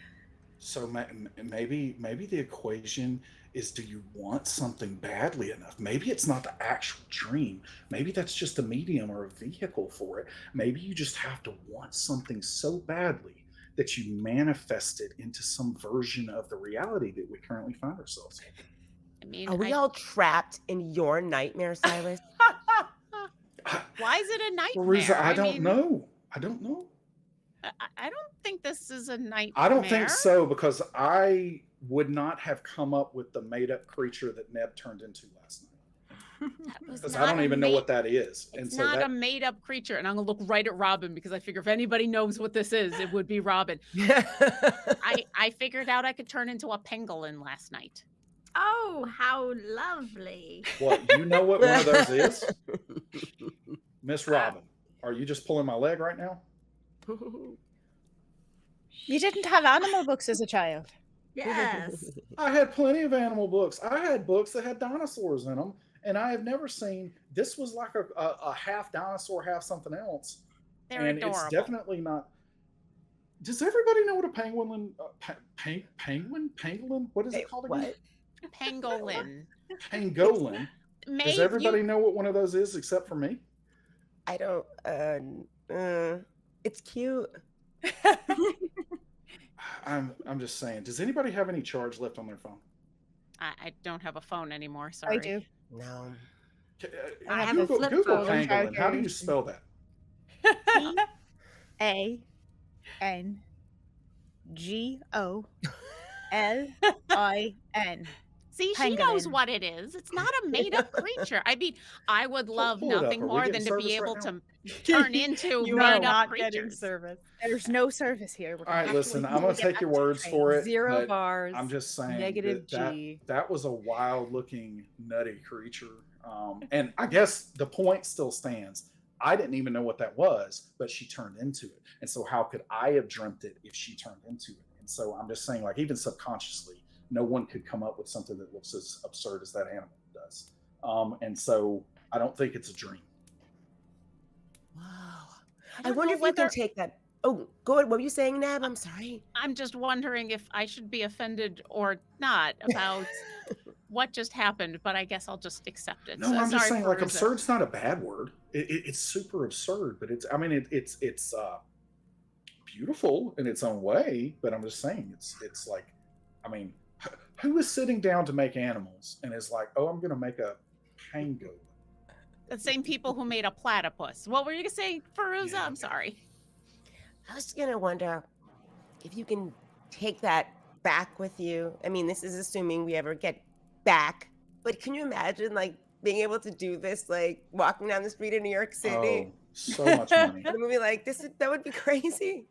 So maybe the equation is, do you want something badly enough? Maybe it's not the actual dream. Maybe that's just a medium or a vehicle for it. Maybe you just have to want something so badly that you manifest it into some version of the reality that we currently find ourselves in. I mean, Are we all trapped in your nightmare, Silas? why is it a nightmare? Fairuza, I don't mean, know. I don't know. I don't think this is a nightmare. I don't think so, because I would not have come up with the made-up creature that Neb turned into last night. Because I don't even know what that is. It's not a made-up creature. And I'm going to look right at Robin, because I figure if anybody knows what this is, it would be Robin. I figured out I could turn into a pangolin last night. Oh, how lovely. What, you know what one of those is? Miss Robin, are you just pulling my leg right now? You didn't have animal books as a child. Yes. I had plenty of animal books. I had books that had dinosaurs in them, and I have never seen, this was like a half dinosaur, half something else. They're and adorable. It's definitely not. Does everybody know what a penguin, pangolin? What is it called again? Pangolin. Pangolin. Maeve, Does everybody know what one of those is except for me? I don't. It's cute. I'm just saying. Does anybody have any charge left on their phone? I don't have a phone anymore. Sorry. I do. No. I have a flip Google phone. pangolin. How do you spell that? PANGOLIN. See, she knows what it is. It's not a made-up creature. I mean, I would love Pull it up. nothing Are we more getting than to be service able right to turn into You are made-up not getting creatures. service. There's no service here. We're All right, gonna listen, actually I'm going get to take back your to words train. for it. 0 but bars. I'm just saying Negative that G. that was a wild-looking, nutty creature. And I guess the point still stands. I didn't even know what that was, but she turned into it. And so how could I have dreamt it if she turned into it? And so I'm just saying, like, even subconsciously, no one could come up with something that looks as absurd as that animal does. And so I don't think it's a dream. Wow. I wonder if you can take that. Oh, go ahead. What were you saying, Nab? I'm sorry. I'm just wondering if I should be offended or not about what just happened, but I guess I'll just accept it. No, So I'm just sorry, saying, like, Fairuza. absurd's not a bad word. It's super absurd, but it's beautiful in its own way. But I'm just saying, it's like, I mean, who is sitting down to make animals and is like, oh, I'm going to make a pangolin? The same people who made a platypus. What were you saying, Fairuza? Yeah. I'm sorry. I was gonna wonder if you can take that back with you. I mean, this is assuming we ever get back. But can you imagine, like, being able to do this, like, walking down the street in New York City? Oh, so much money. In a movie like this, that would be crazy.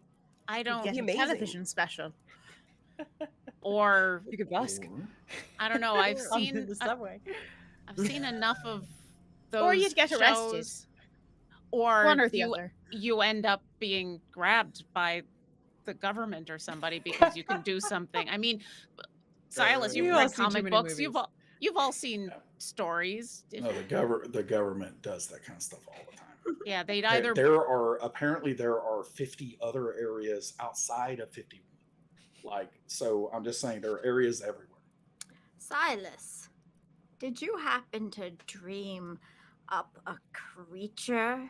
I don't, Get a amazing. television special. or You could busk. I don't know. I've On seen the subway. I've seen enough of those Or you'd get shows, arrested. or One or the you, other. you end up being grabbed by the government or somebody because you can do something. I mean, Silas, you've You've all read seen too comic many books. movies. You've all seen stories. No, the government does that kind of stuff all the time. Yeah, they'd There- either there are 50 other areas outside of 51. Like, so I'm just saying there are areas everywhere. Silas, did you happen to dream up a creature?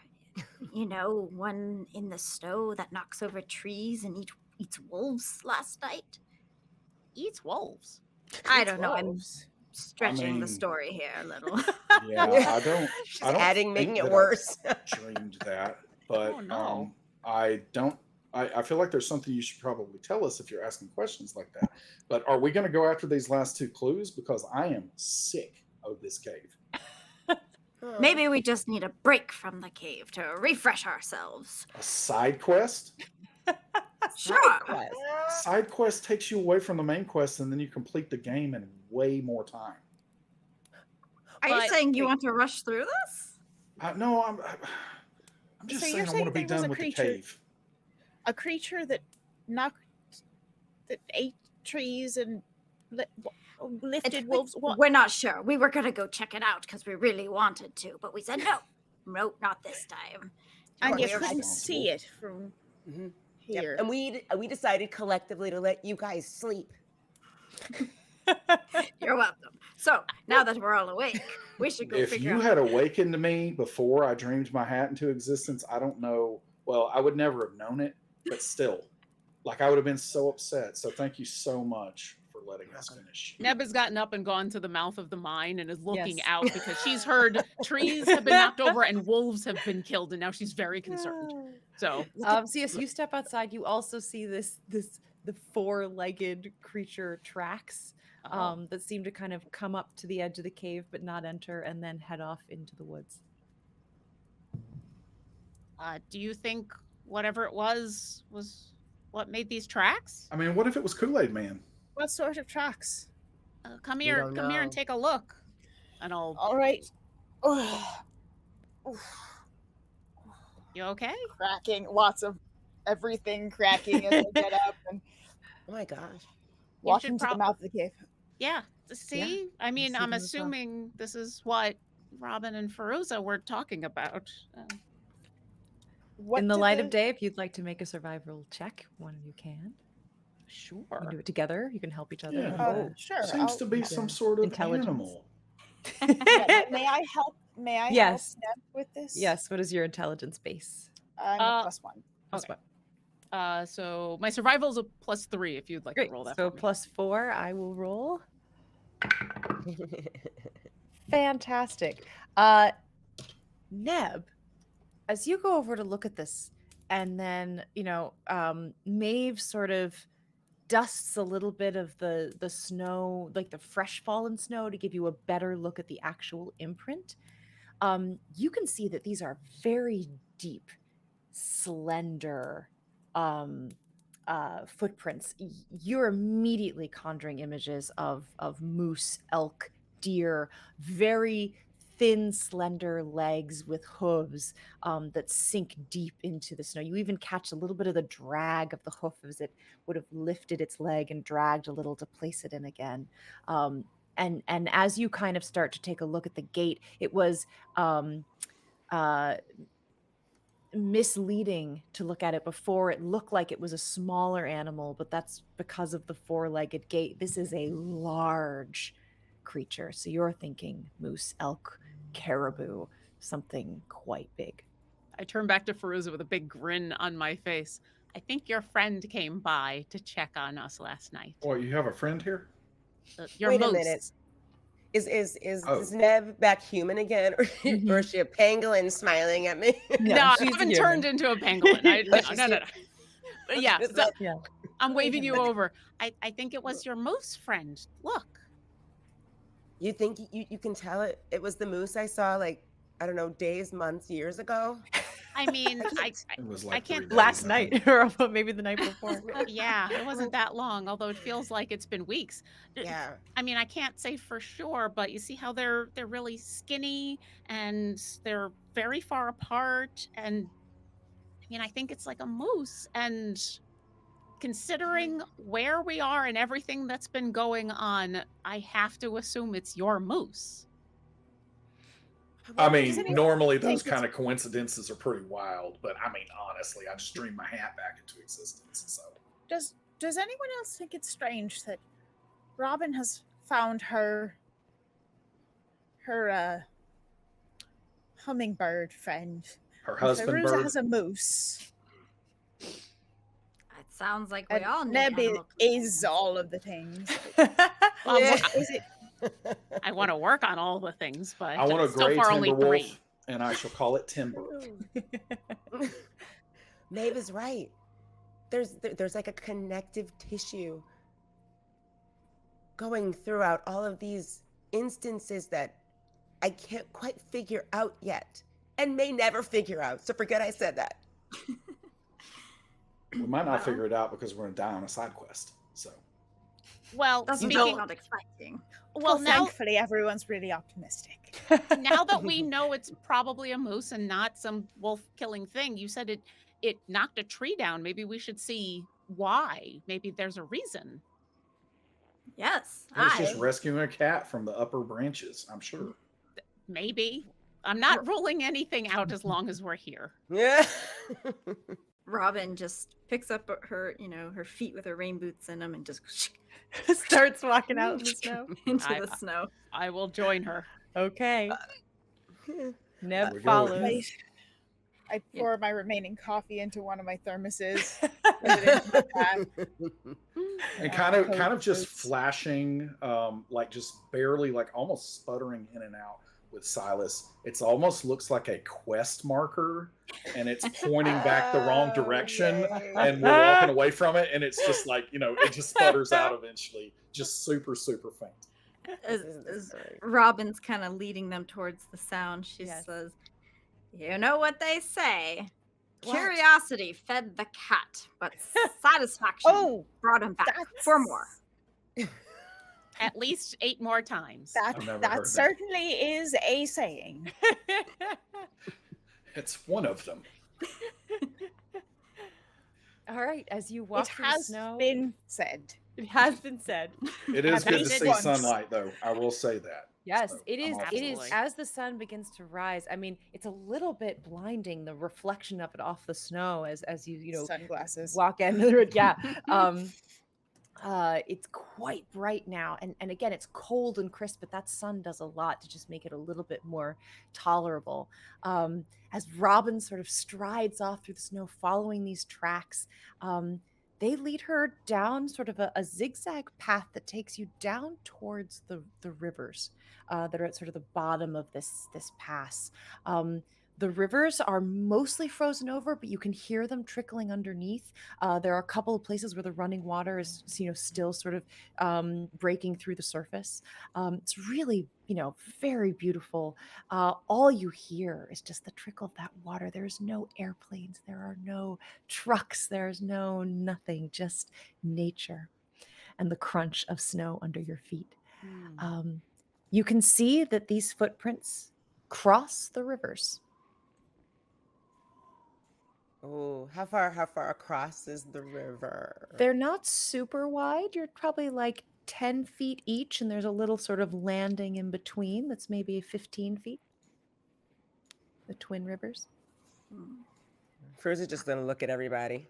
You know, one in the snow that knocks over trees and eats wolves last night? eats wolves. I don't know. I'm Wolves. stretching mean- the story here a little. Yeah, I don't. She's I don't adding, think making it that worse. I dreamed that, but Oh, no. I don't. I feel like there's something you should probably tell us if you're asking questions like that. But are we going to go after these last two clues? Because I am sick of this cave. Maybe we just need a break from the cave to refresh ourselves. A side quest? Sure. Quest. Side quest takes you away from the main quest, and then you complete the game in way more time. Are you But- saying you want to rush through this? No, I'm just So saying you're I saying want to be there was done a with creature- the cave. A creature that ate trees and lifted wolves. What? We're not sure. We were gonna go check it out because we really wanted to, but we said no. Nope, not this time. And you Or- couldn't see it from Mhm. here. And we decided collectively to let you guys sleep. You're welcome. So now that we're all awake, we should go If figure you out. had awakened me before I dreamed my hat into existence, I don't know. Well, I would never have known it, but still, like I would have been so upset. So thank you so much for letting us finish. Neb has gotten up and gone to the mouth of the mine and is looking Yes. out because she's heard trees have been knocked over and wolves have been killed, and now she's very concerned. So So yes, you step outside. You also see the four-legged creature tracks that seem to kind of come up to the edge of the cave but not enter, and then head off into the woods. do you think whatever it was what made these tracks? I mean, what if it was Kool-Aid Man? What sort of tracks? Come We here, don't come here and know. take a look. And I'll. All right. You okay? Cracking, lots of everything cracking as I get up and Oh my gosh. walk should into the mouth of the cave. Yeah. See, I mean, see I'm them as well. assuming this is what Robin and Fairuza were talking about. What In the did light of day, if you'd like to make a survival check, one of you can. You can Sure. do it together. You can help each other. Yeah. Oh, sure. Seems I'll- to be some sort of Intelligence. animal. Yeah, may I help? May I Yes. help Neb with this? Yes. What is your intelligence base? I'm a +1. Plus Okay. what? So my survival's a +3 if you'd like Great. to roll that. So for me. +4, I will roll. Fantastic. Neb, as you go over to look at this, and then Maeve sort of dusts a little bit of the snow, like the fresh fallen snow, to give you a better look at the actual imprint. You can see that these are very deep, slender footprints. You're immediately conjuring images of moose, elk, deer, very thin, slender legs with hooves that sink deep into the snow. You even catch a little bit of the drag of the hoof as it would have lifted its leg and dragged a little to place it in again. And as you kind of start to take a look at the gait, it was misleading to look at it before. It looked like it was a smaller animal, but that's because of the four-legged gait. This is a large creature. So you're thinking moose, elk, caribou, something quite big. I turn back to Fairuza with a big grin on my face. I think your friend came by to check on us last night. What, you have a friend here? Your Wait a moose. minute. Is Oh. Neb back human again, or is she a pangolin smiling at me? No, I she's haven't human. turned into a pangolin. No. But yeah, It's so like- Yeah. I'm waving you over. I think it was your moose friend. Look. You think you can tell it was the moose I saw, like, I don't know, days, months, years ago? I mean, It was like can't- 3 days, Last I think. night, or maybe the night before. yeah, it wasn't that long, although it feels like it's been weeks. Yeah. I mean, I can't say for sure, but you see how they're really skinny and they're very far apart. And I mean, I think it's like a moose. And considering where we are and everything that's been going on, I have to assume it's your moose. I Does mean, anyone normally think those it's- kind of coincidences are pretty wild, but I mean, honestly, I just dreamed my hat back into existence. So Does anyone else think it's strange that Robin has found her hummingbird friend? her and husband Fairuza bird. has a moose. It sounds like we And all need Neb animal is all of the things. Yeah. Is it? I want to work on all the things, but I want a so gray far only timber wolf, 3. and I shall call it Timber. Maeve is right. There's like a connective tissue going throughout all of these instances that I can't quite figure out yet, and may never figure out. So forget I said that. We might not figure it out because we're going to die on a side quest. So Well, That's what speaking I'm not expecting. well now thankfully, everyone's really optimistic. now that we know it's probably a moose and not some wolf killing thing, you said it knocked a tree down. Maybe we should see why. Maybe there's a reason. Yes, it's just rescuing a cat from the upper branches, I'm sure. Maybe. I'm not ruling anything out as long as we're here. Yeah. Robin just picks up her, her feet with her rain boots in them and just Starts walking out in the snow. into I- the snow. I will join her. Okay. There Neb we go. follows. I Yeah. pour my remaining coffee into one of my thermoses. Put it into my pack. And kind of just Post-its. flashing, like just barely, like almost sputtering in and out with Silas. It's almost looks like a quest marker, and it's pointing back the wrong direction, yay. and we're walking away from it, and it's just like, it just sputters out eventually, just super faint. As, This is the as story. Robin's kind of leading them towards the sound, she Yes. says, "You know what they say? What? Curiosity fed the cat, but satisfaction Oh, brought him back that's for more." At least 8 more times. I've never heard that that. certainly is a saying. It's one of them. All right, as you walk It through the has snow, been said. it has been said. It is At good to least see once. sunlight, though. I will say that. Yes, So, it I'm is. all It for is Absolutely. as the sun begins to rise. I mean, it's a little bit blinding, the reflection of it off the snow as you Sunglasses. walk into the road. Yeah. It's quite bright now, and again, it's cold and crisp, but that sun does a lot to just make it a little bit more tolerable. As Robin sort of strides off through the snow, following these tracks, they lead her down sort of a zigzag path that takes you down towards the rivers that are at sort of the bottom of this pass. The rivers are mostly frozen over, but you can hear them trickling underneath. There are a couple of places where the running water is, still sort of breaking through the surface. It's really, very beautiful. All you hear is just the trickle of that water. There's no airplanes. There are no trucks. There's no nothing, just nature and the crunch of snow under your feet. You can see that these footprints cross the rivers. Oh, how far across is the river? They're not super wide. You're probably like 10 feet each, and there's a little sort of landing in between that's maybe 15 feet. The Twin Rivers. Fairuza's just gonna look at everybody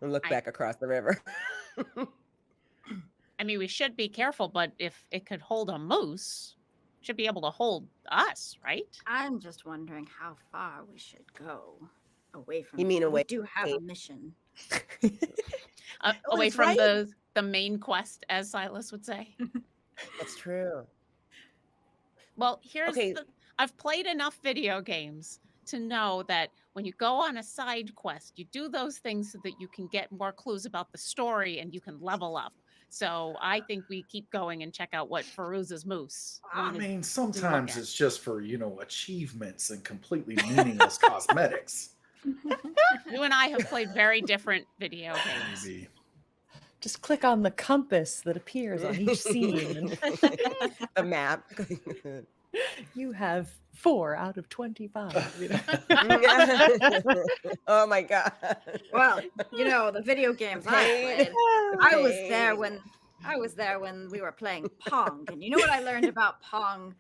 and look back across the river. I mean, we should be careful, but if it could hold a moose, it should be able to hold us, right? I'm just wondering how far we should go away from. You mean here. away We do have from- a mission. Away that's from right. the main quest, as Silas would say. That's true. Well, here's Okay. I've played enough video games to know that when you go on a side quest, you do those things so that you can get more clues about the story and you can level up. So I think we keep going and check out what Fairuza's moose. I wanted mean, to sometimes look at. it's just for, achievements and completely meaningless cosmetics. You and I have played very different video games. Maybe. Just click on the compass that appears on each scene. And The map. you have 4 out of 25. Oh my god. Well, the video games I Pain. played. I was there Pain. when we were playing Pong, and you know what I learned about Pong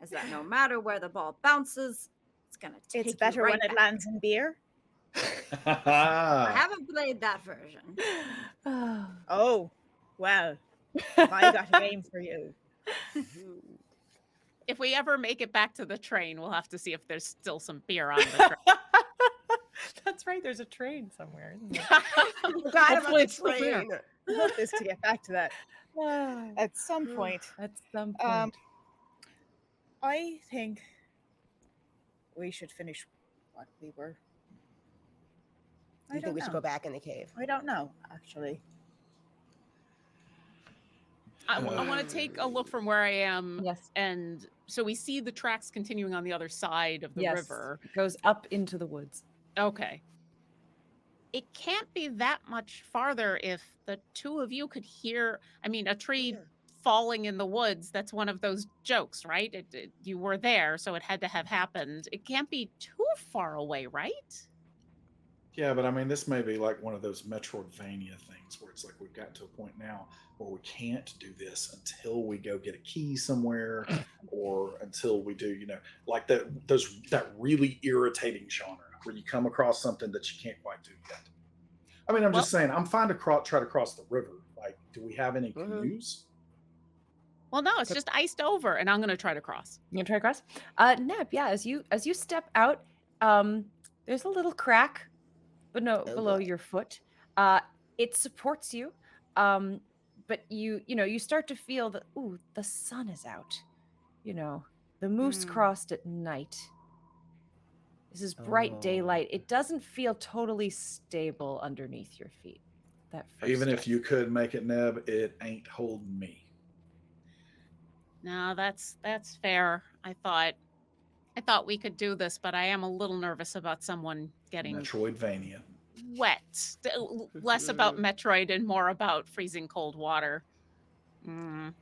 is that no matter where the ball bounces, it's gonna take It's you better right when it back. lands in beer. I haven't played that version. Oh, well, I got a game for you. If we ever make it back to the train, we'll have to see if there's still some beer on the train. That's right. There's a train somewhere, isn't there? Forgot about Hopefully the it's still there. train. I want this to get back to that Ah, at some point. At some Um, point. I think we should finish what we were. You think we should go back in the cave? I don't know, actually. I want to take a look from where I am. Yes. And so we see the tracks continuing on the other side of the Yes. river. It goes up into the woods. Okay. It can't be that much farther if the two of you could hear, a tree falling in the woods. That's one of those jokes, right? You were there, so it had to have happened. It can't be too far away, right? Yeah, but this may be like one of those Metroidvania things where it's like we've gotten to a point now where we can't do this until we go get a key somewhere or until we do, like that really irritating genre. where you come across something that you can't quite do yet. I mean, I'm just saying, I'm fine to try to cross the river. Like, do we have any canoes? Well, no, it's just iced over, and I'm going to try to cross. You gonna try to cross? Neb, yeah, as you step out, there's a little crack below your foot. It supports you, but you start to feel that, ooh, the sun is out. The moose crossed at night. This is bright daylight. It doesn't feel totally stable underneath your feet. Even if you could make it, Neb, it ain't holding me. No, that's fair. I thought we could do this, but I am a little nervous about someone getting Metroidvania. wet. Less about Metroid and more about freezing cold water. I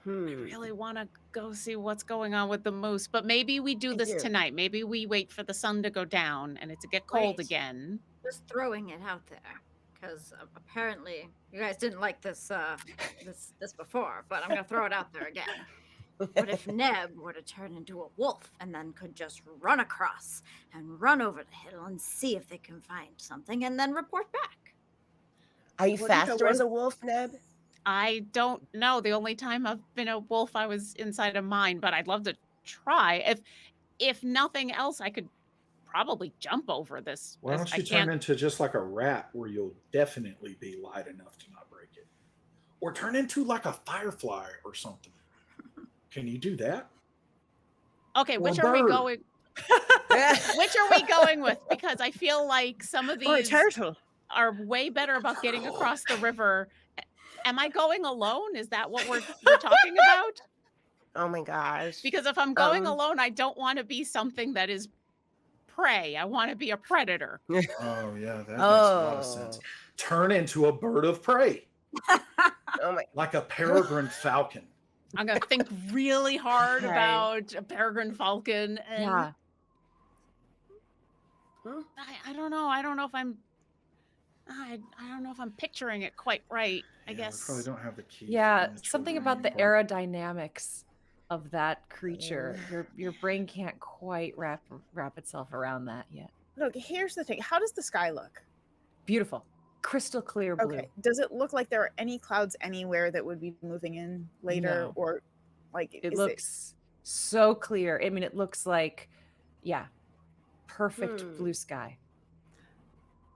really want to go see what's going on with the moose, but maybe we do this tonight. Maybe we wait for the sun to go down and it to get cold again. Just throwing it out there, because apparently you guys didn't like this this before, but I'm gonna throw it out there again. What if Neb were to turn into a wolf and then could just run across and run over the hill and see if they can find something and then report back? Are you faster as a wolf, Neb? I don't know. The only time I've been a wolf, I was inside a mine, but I'd love to try. If nothing else, I could probably jump over this. Why don't you turn into just like a rat where you'll definitely be light enough to not break it? Or turn into like a firefly or something. Can you do that? Okay, which are we going? Which are we going with? Because I feel like some of these turtle are way better about getting across the river. Am I going alone? Is that what we're talking about? Oh my gosh. Because if I'm going alone, I don't want to be something that is prey. I want to be a predator. Oh yeah, that makes a lot of sense. Turn into a bird of prey. Like a peregrine falcon. I'm gonna think really hard about a peregrine falcon. And Yeah. I don't know. I don't know if I'm. I don't know if I'm picturing it quite right. I guess. We probably don't have the key. Yeah, something about the aerodynamics of that creature. Your brain can't quite wrap itself around that yet. Look, here's the thing. How does the sky look? Beautiful. Crystal clear blue. Okay. Does it look like there are any clouds anywhere that would be moving in later? No. Or like It looks so clear. I mean, it looks like, perfect blue sky.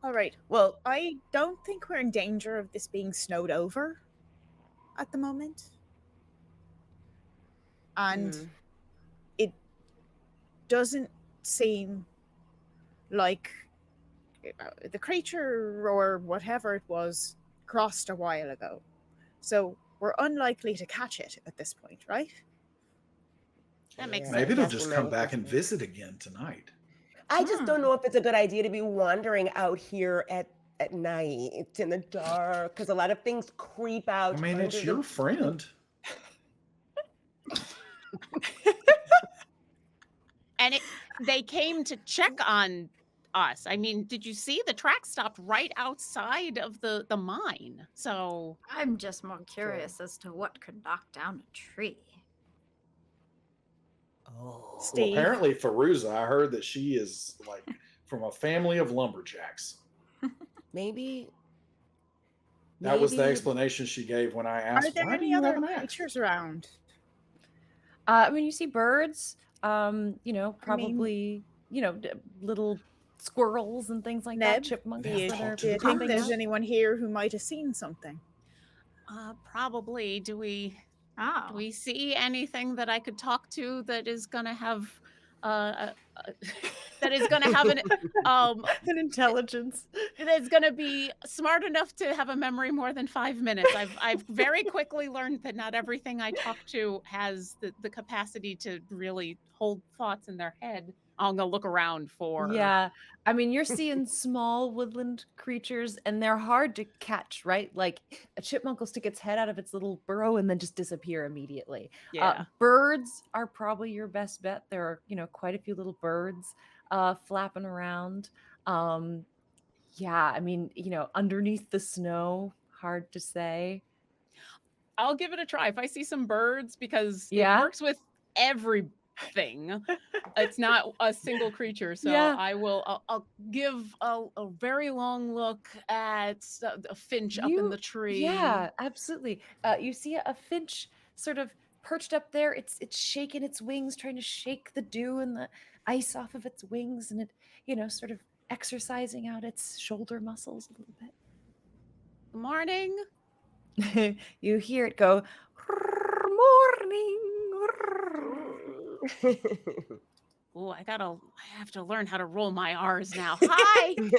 All right. Well, I don't think we're in danger of this being snowed over at the moment. And it doesn't seem like the creature or whatever it was crossed a while ago. So we're unlikely to catch it at this point, right? That makes sense. Maybe it'll just come back and visit again tonight. I just don't know if it's a good idea to be wandering out here at night. It's in the dark because a lot of things creep out. I mean, it's your friend. And they came to check on us. I mean, did you see the track stopped right outside of the mine? So I'm just more curious as to what could knock down a tree. Well, apparently Fairuza, I heard that she is like from a family of lumberjacks. Maybe that was the explanation she gave when I asked. Are there any other creatures around? I mean, you see birds. Probably little squirrels and things like that. Chipmunks. Do you think there's anyone here who might have seen something? Probably. Do we see anything that I could talk to that is gonna have an an intelligence that's gonna be smart enough to have a memory more than 5 minutes? I've very quickly learned that not everything I talk to has the capacity to really hold thoughts in their head. I'm gonna look around for. Yeah, I mean, you're seeing small woodland creatures, and they're hard to catch, right? Like a chipmunk will stick its head out of its little burrow and then just disappear immediately. Yeah. Birds are probably your best bet. There are, quite a few little birds flapping around. I mean, underneath the snow, hard to say. I'll give it a try if I see some birds, because it works with every thing. It's not a single creature, so Yeah. I'll give a very long look at a finch up in the tree. Yeah, absolutely. You see a finch sort of perched up there. It's shaking its wings, trying to shake the dew and the ice off of its wings, and it, sort of exercising out its shoulder muscles a little bit. Good morning. You hear it go, morning. Oh, I have to learn how to roll my R's now. Hi. Can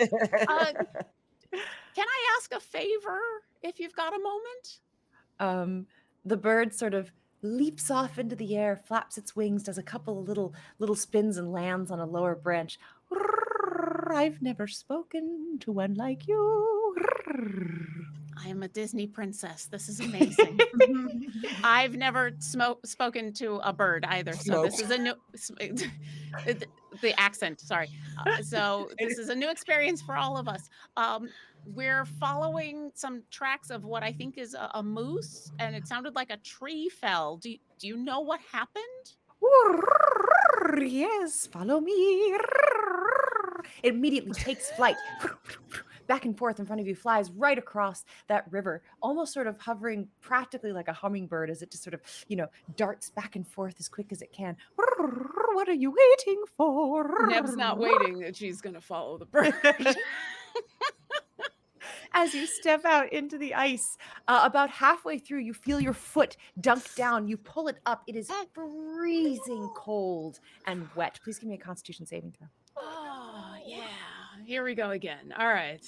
I ask a favor if you've got a moment? The bird sort of leaps off into the air, flaps its wings, does a couple of little spins, and lands on a lower branch. I've never spoken to one like you. I am a Disney princess. This is amazing. I've never spoken to a bird either, so this is a new the accent. Sorry. So this is a new experience for all of us. We're following some tracks of what I think is a moose, and it sounded like a tree fell. Do you know what happened? Yes, follow me. It immediately takes flight. Back and forth in front of you, flies right across that river, almost sort of hovering practically like a hummingbird as it just sort of, darts back and forth as quick as it can. What are you waiting for? Neb's not waiting, that she's going to follow the bird. As you step out into the ice, about halfway through, you feel your foot dunk down. You pull it up. It is freezing cold and wet. Please give me a Constitution saving throw. Oh, yeah. Here we go again. All right.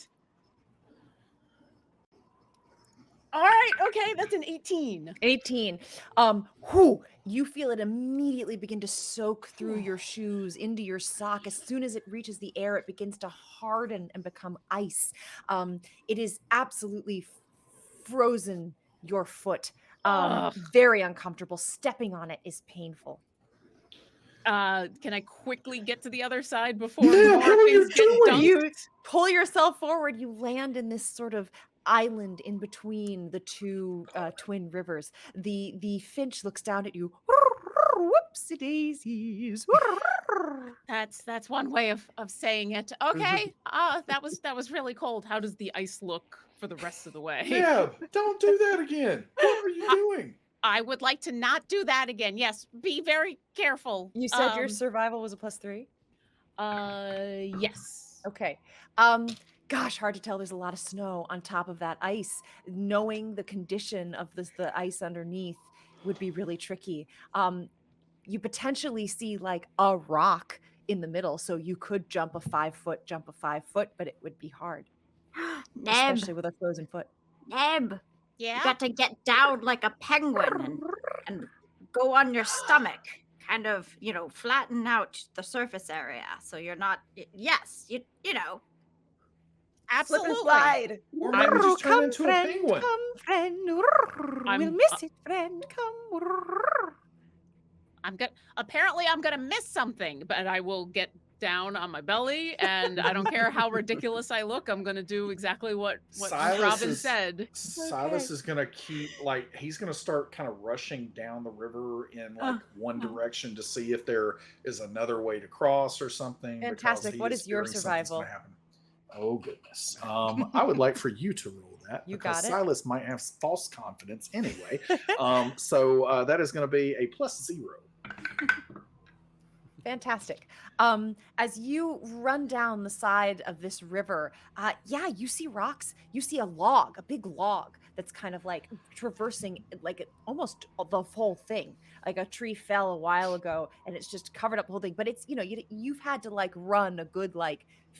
Okay, that's an 18. 18. You feel it immediately begin to soak through your shoes into your sock. As soon as it reaches the air, it begins to harden and become ice. It is absolutely frozen your foot. Very uncomfortable. Stepping on it is painful. Can I quickly get to the other side before Yeah, more how are you things get doing? dunked? You pull yourself forward. You land in this sort of island in between the two twin rivers. The finch looks down at you. Whoopsie daisies. That's one way of saying it. Okay. That was really cold. How does the ice look for the rest of the way? Yeah, don't do that again. What are you doing? I would like to not do that again. Yes, be very careful. You said your survival was a +3? Yes. Okay. Gosh, hard to tell. There's a lot of snow on top of that ice. Knowing the condition of the ice underneath would be really tricky. You potentially see like a rock in the middle, so you could jump a 5 foot, but it would be hard, Neb, especially with a frozen foot. Neb, Yeah. you got to get down like a penguin and go on your stomach. Kind of, flatten out the surface area so you're not. Yes, you know. Absolutely. Slide. Or maybe just turn into a friend, penguin. come, friend. We'll miss it, friend. Come. Apparently I'm gonna miss something, but I will get down on my belly, and I don't care how ridiculous I look. I'm gonna do exactly what Robin said. Silas is gonna keep he's gonna start kind of rushing down the river in one direction to see if there is another way to cross or something. Fantastic. What is your survival? Oh goodness. I would like for you to roll that You because got it. Silas might have false confidence anyway. So that is going to be a +0. Fantastic. As you run down the side of this river, you see rocks. You see a big log that's kind of like traversing almost the whole thing. Like a tree fell a while ago and it's just covered up the whole thing. But it's, you've had to run a good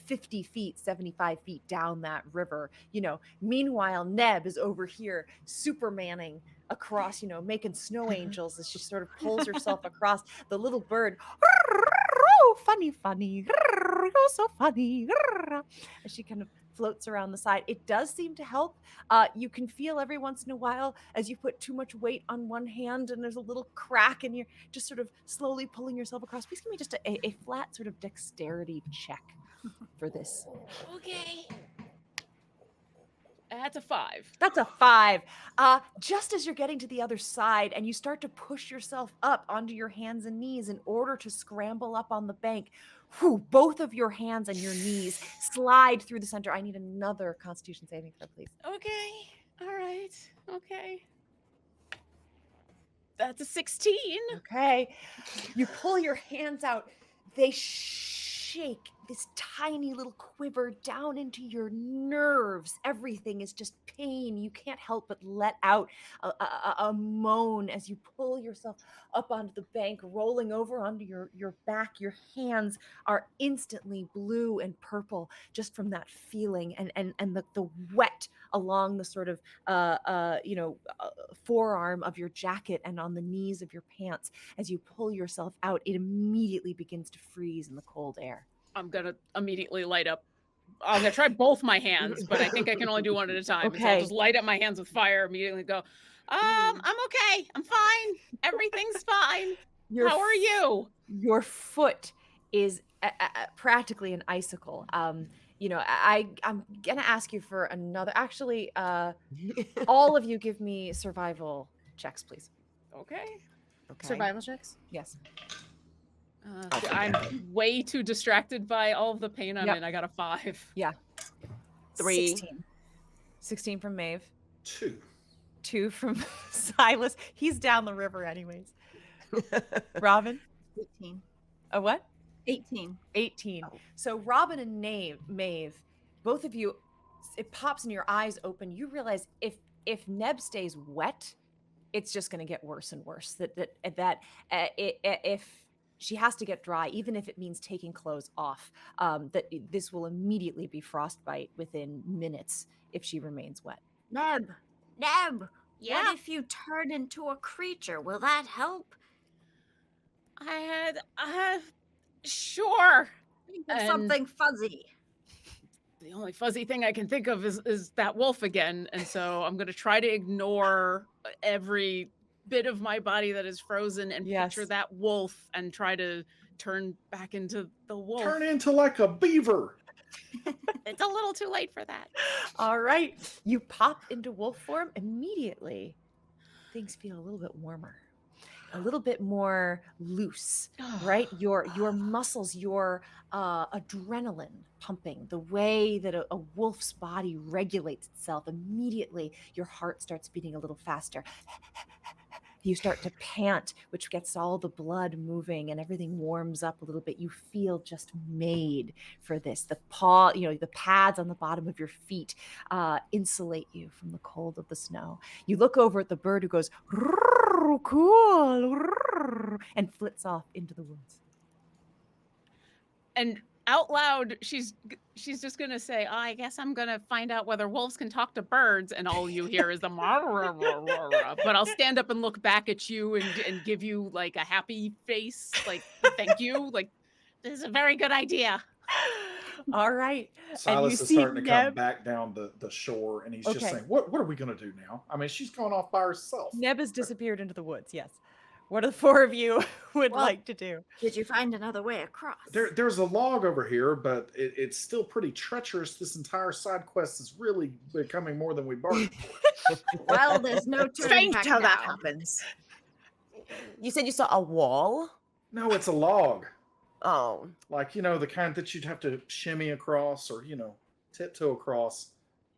50 feet, 75 feet down that river. Meanwhile, Neb is over here supermaning across, making snow angels as she sort of pulls herself across. The little bird, oh, funny, you're so funny, as she kind of floats around the side. It does seem to help. You can feel every once in a while as you put too much weight on one hand and there's a little crack and you're just sort of slowly pulling yourself across. Please give me just a flat sort of dexterity check for this. Okay. That's a 5. That's a 5. Just as you're getting to the other side and you start to push yourself up onto your hands and knees in order to scramble up on the bank, both of your hands and your knees slide through the center. I need another Constitution saving throw, please. Okay. All right. Okay. That's a 16. Okay. You pull your hands out. They shake this tiny little quiver down into your nerves. Everything is just pain. You can't help but let out a moan as you pull yourself up onto the bank, rolling over onto your back. Your hands are instantly blue and purple just from that feeling, and the wet along the sort of forearm of your jacket and on the knees of your pants. As you pull yourself out, it immediately begins to freeze in the cold air. I'm gonna immediately light up. I'm gonna try both my hands, but I think I can only do one at a time. Okay. So I'll just light up my hands with fire immediately and go, I'm okay. I'm fine. Everything's fine. How are you? Your foot is practically an icicle. I'm gonna ask you for another. Actually, all of you give me survival checks, please. Okay. Survival checks? Yes. I'm way too distracted by all of the pain I'm Yep. in. I got a 5. Yeah. 3. 16 from Maeve. 2. 2 from Silas. He's down the river anyways. Robin? 18. A what? 18. 18. So Robin and Maeve, both of you, it pops in your eyes open. You realize if Neb stays wet, it's just going to get worse and worse. If she has to get dry, even if it means taking clothes off, this will immediately be frostbite within minutes if she remains wet. Neb, Yeah. what if you turn into a creature? Will that help? Sure. Think of And- something fuzzy. The only fuzzy thing I can think of is that wolf again. And so I'm going to try to ignore every bit of my body that is frozen and Yes. picture that wolf and try to turn back into the wolf. Turn into like a beaver. It's a little too late for that. All right. You pop into wolf form immediately. Things feel a little bit warmer, a little bit more loose, right? Your muscles, your adrenaline pumping, the way that a wolf's body regulates itself. Immediately, your heart starts beating a little faster. You start to pant, which gets all the blood moving and everything warms up a little bit. You feel just made for this. The the pads on the bottom of your feet insulate you from the cold of the snow. You look over at the bird who goes, cool, and flits off into the woods. And out loud, she's just gonna say, I guess I'm gonna find out whether wolves can talk to birds, and all you hear is the but I'll stand up and look back at you and give you like a happy face, like thank you, like this is a very good idea. All right. Silas you is see starting to come Neb- back down the shore, and he's just Okay. saying, "What are we going to do now? I mean, she's going off by herself." Neb has disappeared into the woods. Yes. What are the four of you would Well- like to do? Did you find another way across? There's a log over here, but it's still pretty treacherous. This entire side quest is really becoming more than we bargained for. Well, there's no turning Strange back how that now. happens. You said you saw a wall? No, it's a log. Oh. Like, the kind that you'd have to shimmy across or, tiptoe across.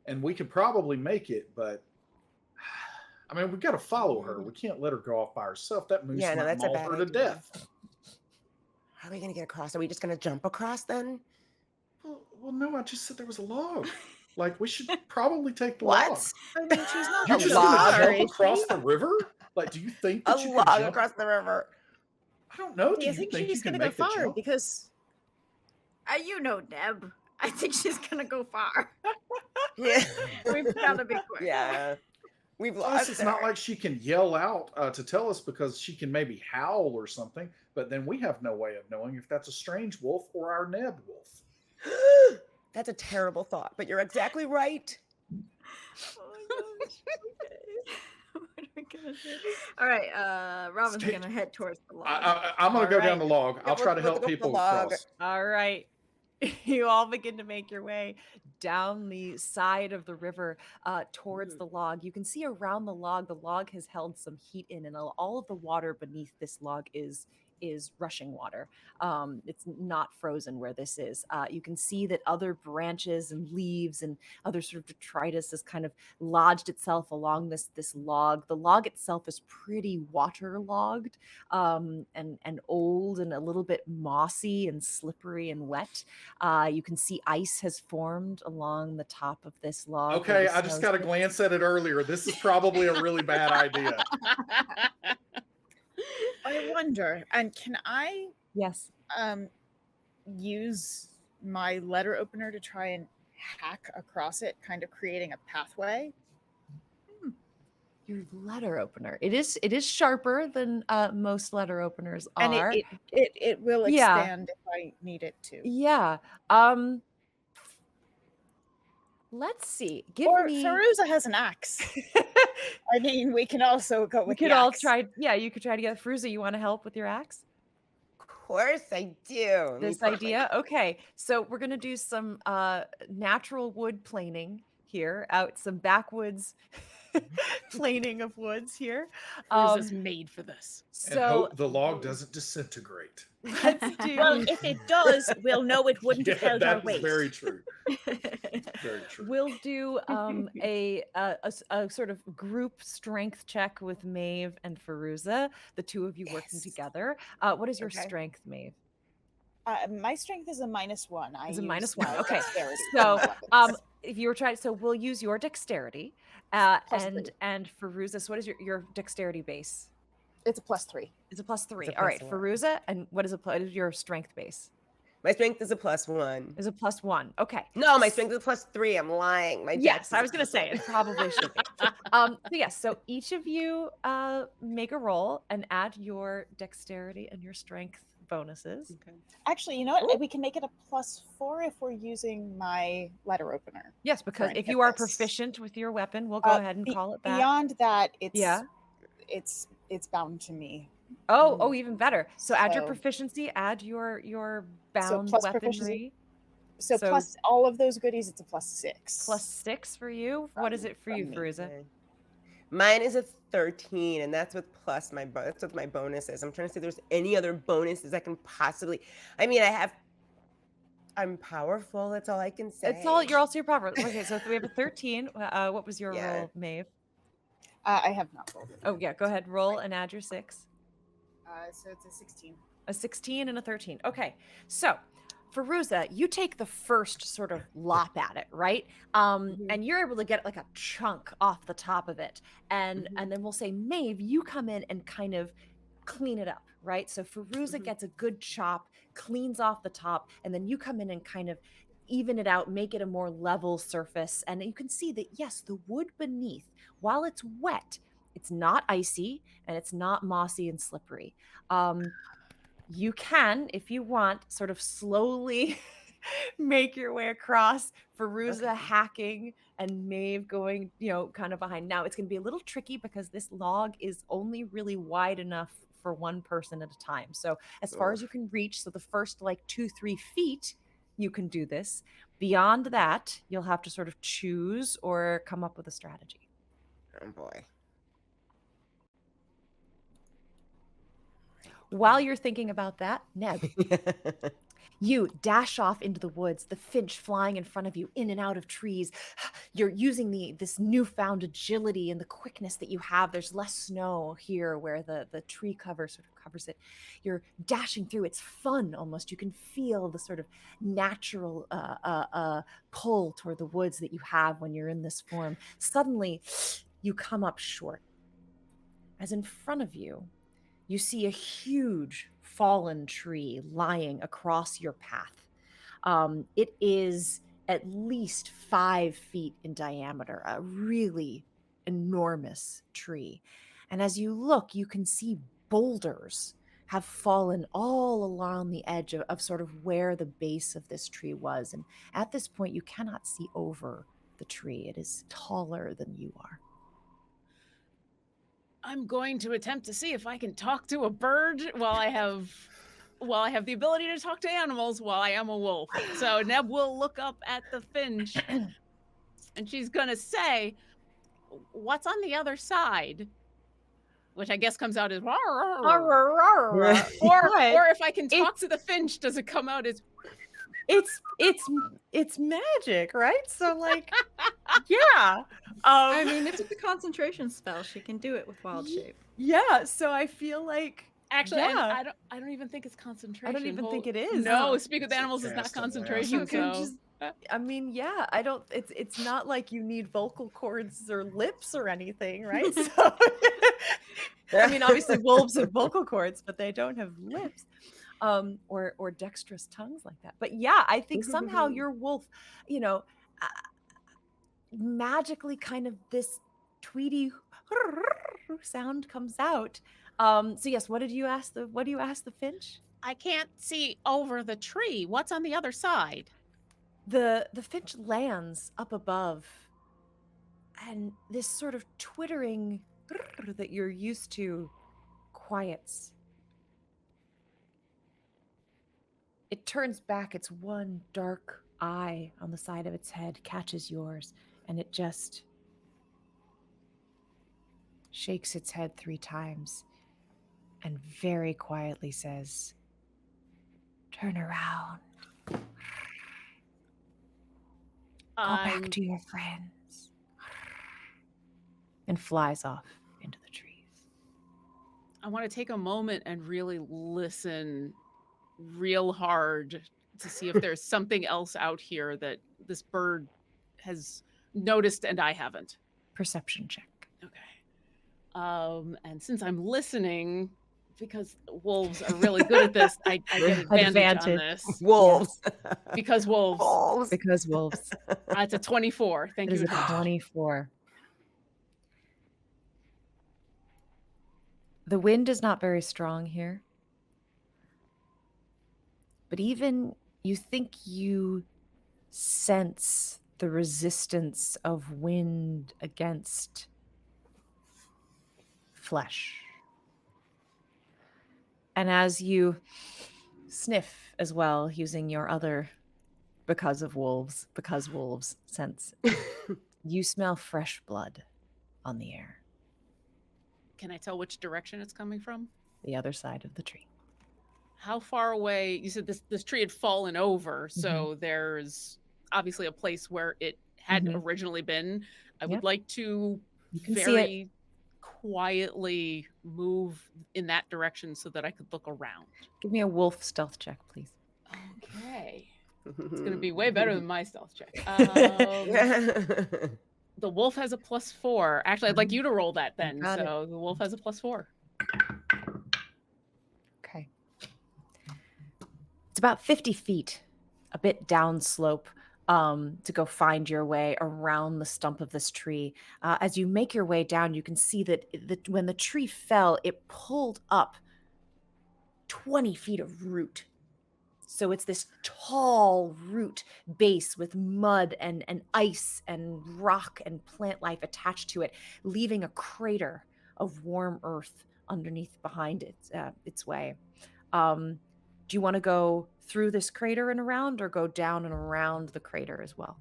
And we could probably make it, but I mean, we've got to follow her. We can't let her go off by herself. That moose Yeah, no, might that's a maul bad her to idea. death. How are we going to get across? Are we just going to jump across then? Well, no, I just said there was a log. Like, we should probably take the What? log. I mean, she's not You're A just log? going to jump across the river? Like, do you think A that you can log jump across the river. I don't know. Do you think you she's can gonna go make the far? jump? Because You know, Deb. I think she's gonna go far. Yeah. We've got to be quick. Yeah. We've Plus, lost it's her. not like she can yell out to tell us because she can maybe howl or something, but then we have no way of knowing if that's a strange wolf or our Neb wolf. That's a terrible thought, but you're exactly right. Oh my gosh. Okay. What are we gonna do? All right, Robin's gonna head towards the log. I'm going to go All down the log. I'll Yeah, try to let's help go for the people log. across. All right. you all begin to make your way down the side of the river towards the log. You can see around the log has held some heat in, and all of the water beneath this log is rushing water. It's not frozen where this is. You can see that other branches and leaves and other sort of detritus has kind of lodged itself along this log. The log itself is pretty waterlogged and old and a little bit mossy and slippery and wet. You can see ice has formed along the top of this log. Okay, I just got to glance at it earlier. This is probably a really bad idea. I wonder, and can I Yes. use my letter opener to try and hack across it, kind of creating a pathway? Your letter opener. It is sharper than most letter openers And are. it will Yeah. expand if I need it to. Yeah. Let's see. Or Fairuza has an axe. I mean, we can also go We with could the all axe. try. Yeah, you could try to get Fairuza. You want to help with your axe? Of course I do. Let me This put my- idea? Okay. So we're gonna do some natural wood planing here, out some backwoods planing of woods here. Fairuza's made for this. And So hope the log doesn't disintegrate. let's do. Well, if it does, we'll know it wouldn't have Yeah, held our that is weight. very true. Very true. We'll do a sort of group strength check with Maeve and Fairuza, the two of you working Yes. together. What is your Okay. strength, Maeve? My strength is a -1. Is a use -1. my Okay. dexterity So, for weapons. if you were trying, so we'll use your dexterity, Plus and 3. Fairuza. So what is your dexterity base? It's a +3. It's a +3. It's a All right, +1. Fairuza, and what is your strength base? My strength is a +1. Is a +1. Okay. No, my strength is a +3. I'm lying. My Yes, dex I is was gonna say it +1. probably should be. So yes, so each of you make a roll and add your dexterity and your strength bonuses. Okay. Actually, you know what? We can make it a +4 if we're using my letter opener. Yes, because any if of you are this. proficient with your weapon, we'll go ahead and call it that. Beyond that, it's Yeah. it's bound to me. Oh, even better. So add your So- proficiency, add your So bound plus weaponry. proficiency. So, So- plus all of those goodies, it's a +6. +6 for you. What is it for you, from me. Fairuza? Okay. Mine is a 13, and that's with plus that's with my bonuses. I'm trying to see if there's any other bonuses I can possibly. I mean, I'm powerful. That's all I can say. It's all you're also your proper. Okay, so we have a 13. What was your Yeah. roll, Maeve? I have not rolled it. Oh yeah, go ahead, roll and add your 6. So it's a 16. A 16 and a 13. Okay, so Fairuza, you take the first sort of lop at it, right? And you're able to get like a chunk off the top of it, and then we'll say, Maeve, you come in and kind of clean it up, right? So Fairuza gets a good chop, cleans off the top, and then you come in and kind of even it out, make it a more level surface, and you can see that yes, the wood beneath, while it's wet, it's not icy and it's not mossy and slippery. You can, if you want, sort of slowly make your way across, Fairuza hacking and Maeve going, kind of behind. Now, it's going to be a little tricky because this log is only really wide enough for one person at a time. So as far as you can reach, so the first 2-3 feet, you can do this. Beyond that, you'll have to sort of choose or come up with a strategy. Oh boy. While you're thinking about that, Neb, you dash off into the woods, the finch flying in front of you, in and out of trees. You're using this newfound agility and the quickness that you have. There's less snow here where the tree cover sort of covers it. You're dashing through. It's fun almost. You can feel the sort of natural pull toward the woods that you have when you're in this form. Suddenly, you come up short. As in front of you, you see a huge fallen tree lying across your path. It is at least 5 feet in diameter, a really enormous tree. And as you look, you can see boulders have fallen all along the edge of sort of where the base of this tree was. And at this point, you cannot see over the tree. It is taller than you are. I'm going to attempt to see if I can talk to a bird while I have Well, I have the ability to talk to animals while I am a wolf. So Neb will look up at the finch and she's going to say, what's on the other side? Which I guess comes out as, or if I can talk to the finch, does it come out as, it's magic, right? So like, yeah. I mean, if it's a concentration spell, she can do it with wild shape. Yeah. So I feel like actually, yeah. and I don't even think it's concentration. I don't even think it is. No, Oh. Speak with It's a Animals is not cast and concentration. you can So. just. I mean, yeah. I don't. It's not like you need vocal cords or lips or anything, right? So. I mean, obviously wolves have vocal cords, but they don't have lips. Or dexterous tongues like that. But yeah, I think somehow your wolf, magically kind of this tweety sound comes out. So yes, what do you ask the finch? I can't see over the tree. What's on the other side? The finch lands up above, and this sort of twittering that you're used to quiets. It turns back, its one dark eye on the side of its head catches yours, and it just shakes its head 3 times and very quietly says, "Turn around. Go back to your friends." And flies off into the trees. I want to take a moment and really listen real hard to see if there's something else out here that this bird has noticed and I haven't. Perception check. Okay. And since I'm listening, because wolves are really good at this, I get advantage on this. Wolves. Because wolves. Wolves. Because wolves. It's a 24. Thank It you. is a 24. The wind is not very strong here. But even you think you sense the resistance of wind against flesh. And as you sniff as well, using your other because wolves sense, you smell fresh blood on the air. Can I tell which direction it's coming from? The other side of the tree. How far away? You said this tree had fallen over, so there's obviously a place where it had originally been. I would like to very quietly move in that direction so that I could look around. Give me a wolf stealth check, please. Okay. It's going to be way better than my stealth check. The wolf has a +4. Actually, I'd like you to roll that then. So the wolf has a +4. Okay. It's about 50 feet, a bit downslope, to go find your way around the stump of this tree. As you make your way down, you can see that when the tree fell, it pulled up 20 feet of root. So it's this tall root base with mud and ice and rock and plant life attached to it, leaving a crater of warm earth underneath behind its way. Do you want to go through this crater and around, or go down and around the crater as well?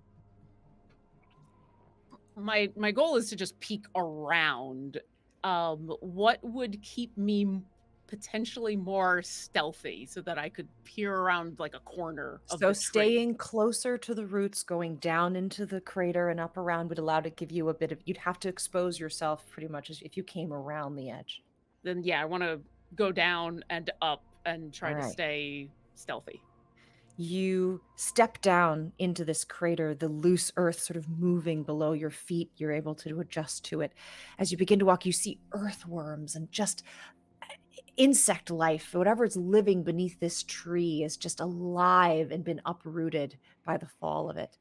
My goal is to just peek around. What would keep me potentially more stealthy so that I could peer around like a corner of the tree? So staying closer to the roots, going down into the crater and up around would allow to give you a bit of, you'd have to expose yourself pretty much as if you came around the edge. Then yeah, I want to go down and up and try to stay stealthy. You step down into this crater, the loose earth sort of moving below your feet. You're able to adjust to it. As you begin to walk, you see earthworms and just insect life. Whatever is living beneath this tree is just alive and been uprooted by the fall of it.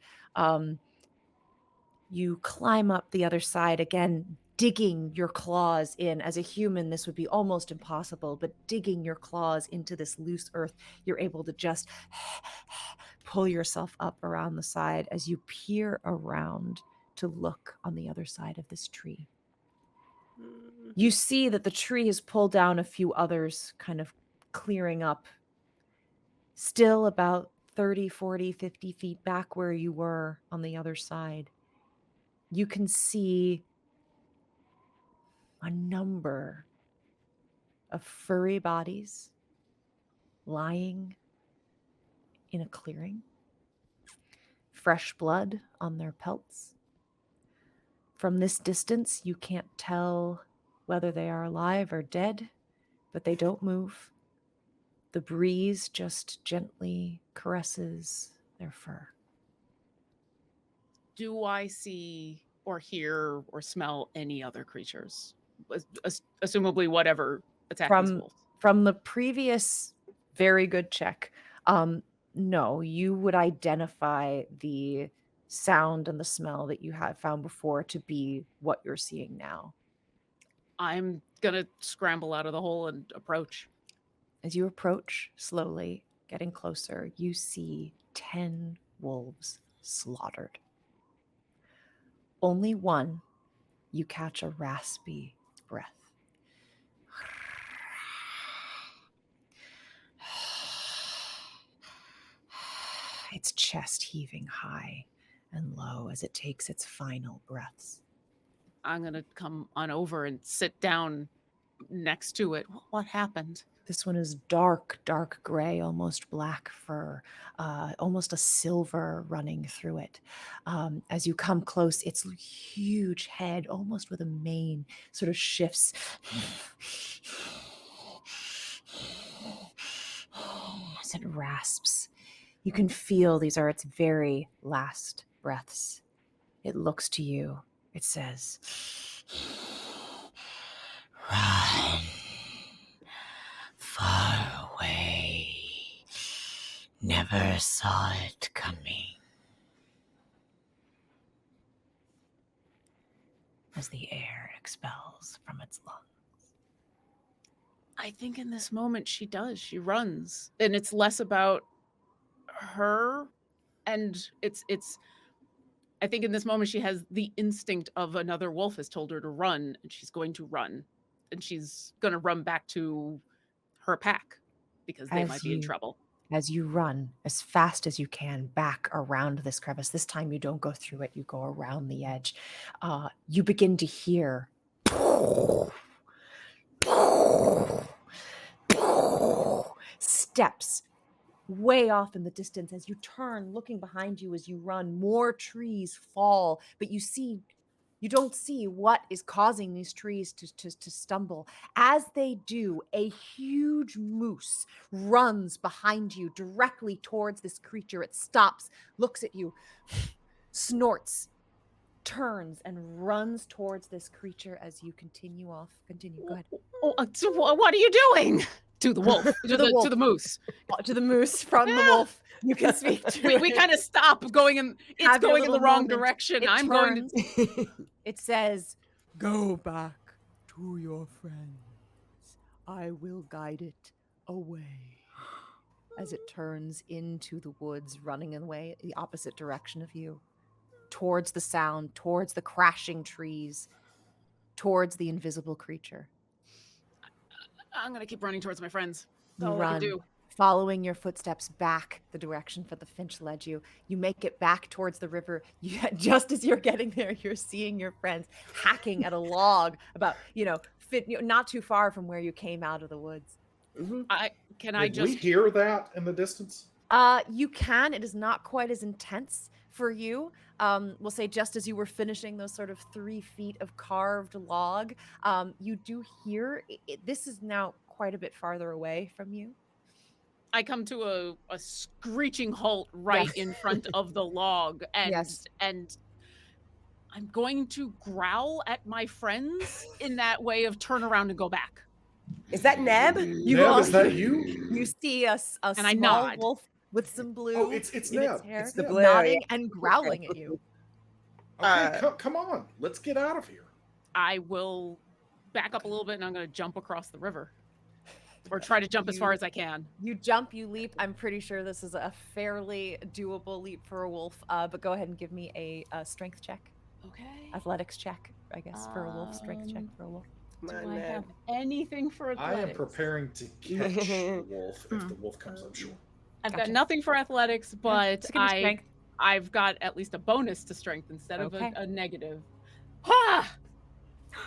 You climb up the other side, again, digging your claws in. As a human, this would be almost impossible, but digging your claws into this loose earth, you're able to just pull yourself up around the side as you peer around to look on the other side of this tree. You see that the tree has pulled down a few others, kind of clearing up Still about 30, 40, 50 feet back where you were on the other side, you can see a number of furry bodies lying in a clearing, fresh blood on their pelts. From this distance, you can't tell whether they are alive or dead, but they don't move. The breeze just gently caresses their fur. Do I see or hear or smell any other creatures? Assumably whatever attacked these wolves. From the previous very good check, no, you would identify the sound and the smell that you had found before to be what you're seeing now. I'm gonna scramble out of the hole and approach. As you approach, slowly getting closer, you see 10 wolves slaughtered. Only one, you catch a raspy breath. Its chest heaving high and low as it takes its final breaths. I'm gonna come on over and sit down next to it. What happened? This one is dark, dark gray, almost black fur, almost a silver running through it. As you come close, its huge head, almost with a mane, sort of shifts as it rasps. You can feel these are its very last breaths. It looks to you. It says, "Run far away. Never saw it coming." As the air expels from its lungs. I think in this moment she does. She runs. And it's less about her, and it's I think in this moment she has the instinct of another wolf has told her to run, and she's going to run, and she's going to run back to her pack because they might be in trouble. As you run as fast as you can back around this crevice, this time you don't go through it, you go around the edge. You begin to hear steps way off in the distance. As you turn, looking behind you as you run, more trees fall, but you don't see what is causing these trees to stumble. As they do, a huge moose runs behind you directly towards this creature. It stops, looks at you, snorts, turns, and runs towards this creature as you continue off. Continue, go ahead. So what are you doing? To the wolf. To the moose. To the moose from the wolf. You can speak to we kind of stop going in. It's going in the wrong direction. I'm going to. It says, "Go back to your friends. I will guide it away." As it turns into the woods, running away the opposite direction of you, towards the sound, towards the crashing trees, towards the invisible creature. I'm gonna keep running towards my friends. You run, following your footsteps back the direction for the Finch led you. You make it back towards the river. Just as you're getting there, you're seeing your friends hacking at a log about, not too far from where you came out of the woods. Mm-hmm. Did we hear that in the distance? You can. It is not quite as intense for you. We'll say just as you were finishing those sort of 3 feet of carved log, you do hear it. This is now quite a bit farther away from you. I come to a screeching halt right in front of the log, and I'm going to growl at my friends in that way of turn around and go back. Is that Neb? Neb, is that you? You see a and small wolf with some blue it's in Neb. its hair, It's the blue, nodding and growling at you. Okay, come on. Let's get out of here. I will back up a little bit, and I'm going to jump across the river. Or try to jump as far as I can. You jump, you leap. I'm pretty sure this is a fairly doable leap for a wolf. But go ahead and give me a strength check. Okay. Athletics check, I guess, for a wolf. Strength check for a wolf. Do I have anything for athletics? I am preparing to catch the wolf if the wolf comes up short. I've got Gotcha. nothing for athletics, but just give me strength. I've got at least a bonus to strength instead of Okay. a negative. Ha!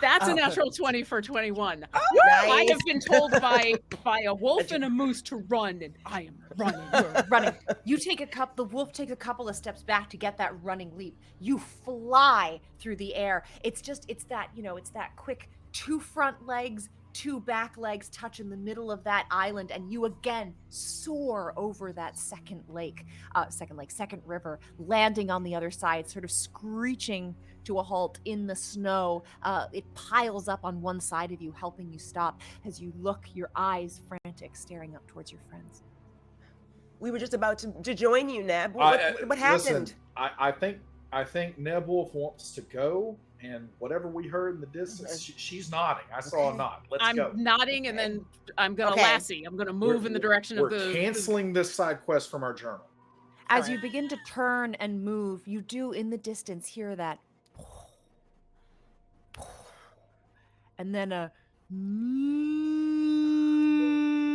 That's a Oh, natural 20 for 21. Oh, Woo! I nice. have been told by a wolf and a moose to run, and I am running. You're running. You take the wolf takes a couple of steps back to get that running leap. You fly through the air. It's that quick 2 front legs, 2 back legs touch in the middle of that island, and you again soar over that second river, landing on the other side, sort of screeching to a halt in the snow. It piles up on one side of you, helping you stop as you look, your eyes frantic, staring up towards your friends. We were just about to join you, Neb. What happened? Listen, I think Neb Wolf wants to go, and whatever we heard in the distance, she's nodding. I saw a nod. Let's go. I'm nodding, and then I'm gonna Okay. lassie. I'm gonna move in the direction of the. We're canceling this side quest from our journal. As you begin to turn and move, you do in the distance hear that, and then a.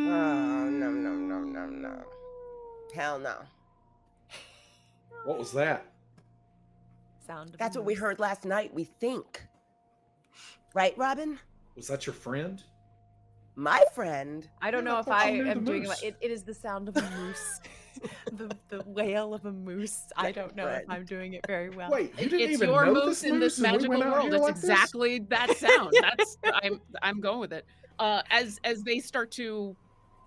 Oh, no. Hell no. What was that? Sound. Of That's a what we moose. heard last night, we think. Right, Robin? Was that your friend? My friend? I don't Yeah, know I if thought I you knew am the doing moose. it. It is the sound of a moose. the wail of a moose. I don't know if I'm doing it very well. Wait, you didn't It's even your know moose in this and we magical went out world. here It's like this? exactly that sound. That's I'm going with it. As they start to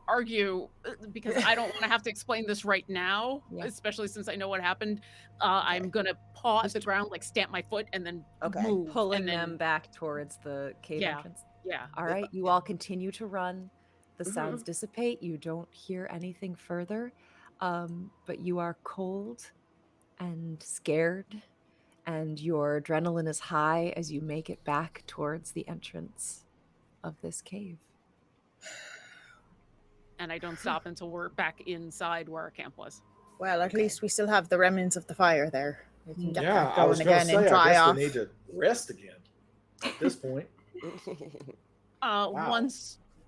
argue, because I don't want to have to explain this right now, Yeah. especially since I know what happened. I'm gonna paw at the ground, like stamp my foot, and then move, Pulling and then, them back towards the cave Yeah. entrance. Yeah. All right, you all continue to run. The sounds dissipate. You don't hear anything further, but you are cold and scared, and your adrenaline is high as you make it back towards the entrance of this cave. And I don't stop until we're back inside where our camp was. Well, at least we still have the remnants of the fire there. We can get Yeah, that I was going going to again say, and I dry guess off. we need to rest again at this point. Wow.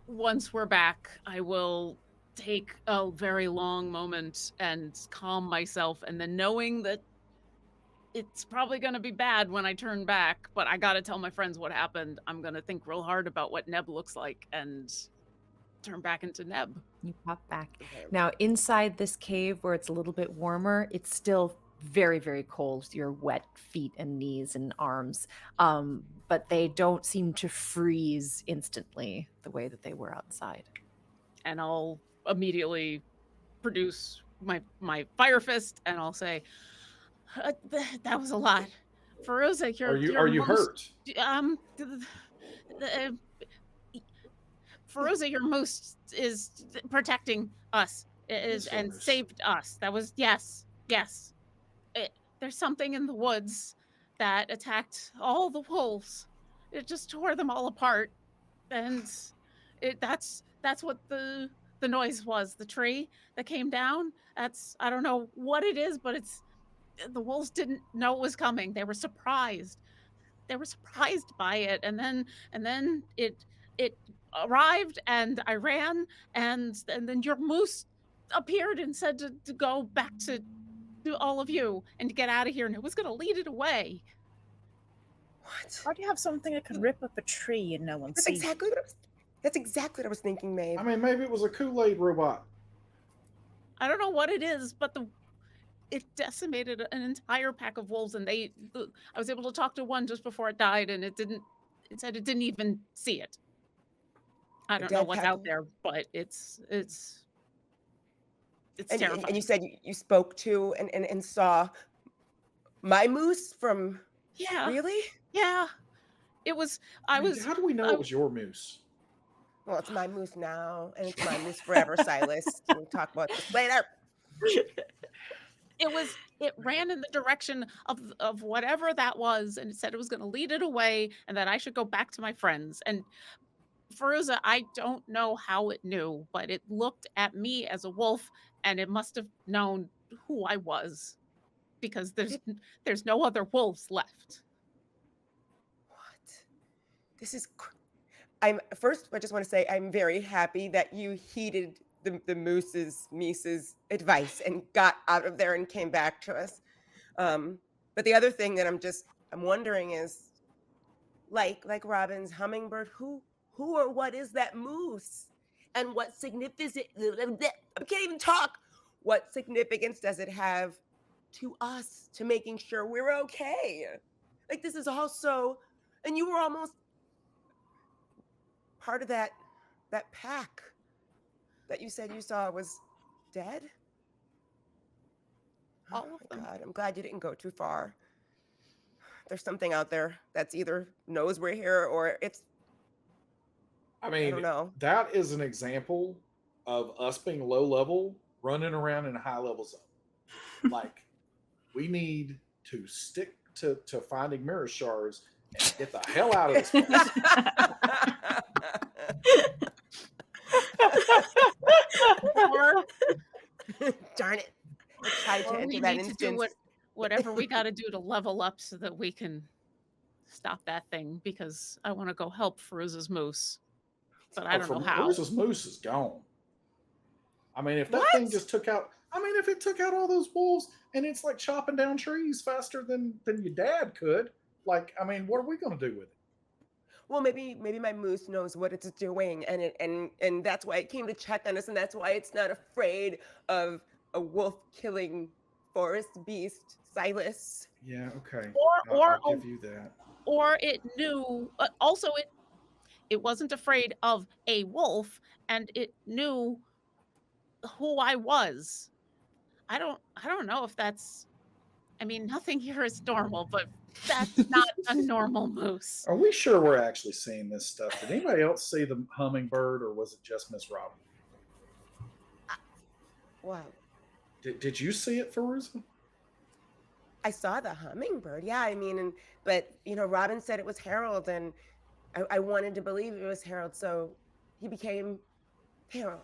Once we're back, I will take a very long moment and calm myself, and then knowing that it's probably going to be bad when I turn back, but I got to tell my friends what happened. I'm going to think real hard about what Neb looks like and turn back into Neb. You pop back. Now, inside this cave where it's a little bit warmer, it's still very, very cold. Your wet feet and knees and arms. But they don't seem to freeze instantly the way that they were outside. And I'll immediately produce my fire fist, and I'll say, that was a lot. Fairuza, Are you hurt? Fairuza, your moose is protecting us and saved us. That was, yes. There's something in the woods that attacked all the wolves. It just tore them all apart, and that's what the noise was. The tree that came down. I don't know what it is, but the wolves didn't know it was coming. They were surprised. They were surprised by it, and then it arrived, and I ran, and then your moose appeared and said to go back to all of you and to get out of here, and it was going to lead it away. What? How do you have something that can rip up a tree and no one That's sees? exactly what I was thinking, Maeve. I mean, maybe it was a Kool-Aid robot. I don't know what it is, but it decimated an entire pack of wolves, and I was able to talk to one just before it died, and it said it didn't even see it. I don't know what's out there, but it's terrifying. And you said you spoke to and saw my moose from... Yeah. Really? Yeah. It was... How do we know it was your moose? Well, it's my moose now, and it's my moose forever, Silas. We'll talk about this later. It ran in the direction of whatever that was, and it said it was going to lead it away, and that I should go back to my friends. And Fairuza, I don't know how it knew, but it looked at me as a wolf, and it must have known who I was, because there's no other wolves left. What? This is... I just want to say I'm very happy that you heeded the moose's advice and got out of there and came back to us. But the other thing that I'm wondering is, like Robin's hummingbird, who or what is that moose? And what significance I can't even talk. What significance does it have to us, to making sure we're okay? Like, this is also, and you were almost part of that pack that you said you saw was dead. All Oh of my them. God, I'm glad you didn't go too far. There's something out there that's either knows we're here or it's, I I mean, don't know. that is an example of us being low level, running around in a high level zone. Like, we need to stick to finding mirror shards and get the hell out of this place. Or, Darn it. I tried to or enter we that need to do instance. whatever we got to do to level up so that we can stop that thing, because I want to go help Fairuza's moose, but I don't know how. Fairuza's moose is gone. I mean, if that thing just took out, if it took out all those wolves and it's like chopping down trees faster than your dad could, like, I mean, what are we going to do with it? Well, maybe my moose knows what it's doing, and that's why it came to check on us, and that's why it's not afraid of a wolf killing forest beast, Silas. Yeah, okay. Or I'll give you that. Or it knew. Also, it wasn't afraid of a wolf, and it knew who I was. I don't know if that's. I mean, nothing here is normal, but that's not a normal moose. Are we sure we're actually seeing this stuff? Did anybody else see the hummingbird, or was it just Miss Robin? Wow. Did you see it, Fairuza? I saw the hummingbird. Yeah, I mean, but Robin said it was Harold, and I wanted to believe it was Harold, so he became Harold.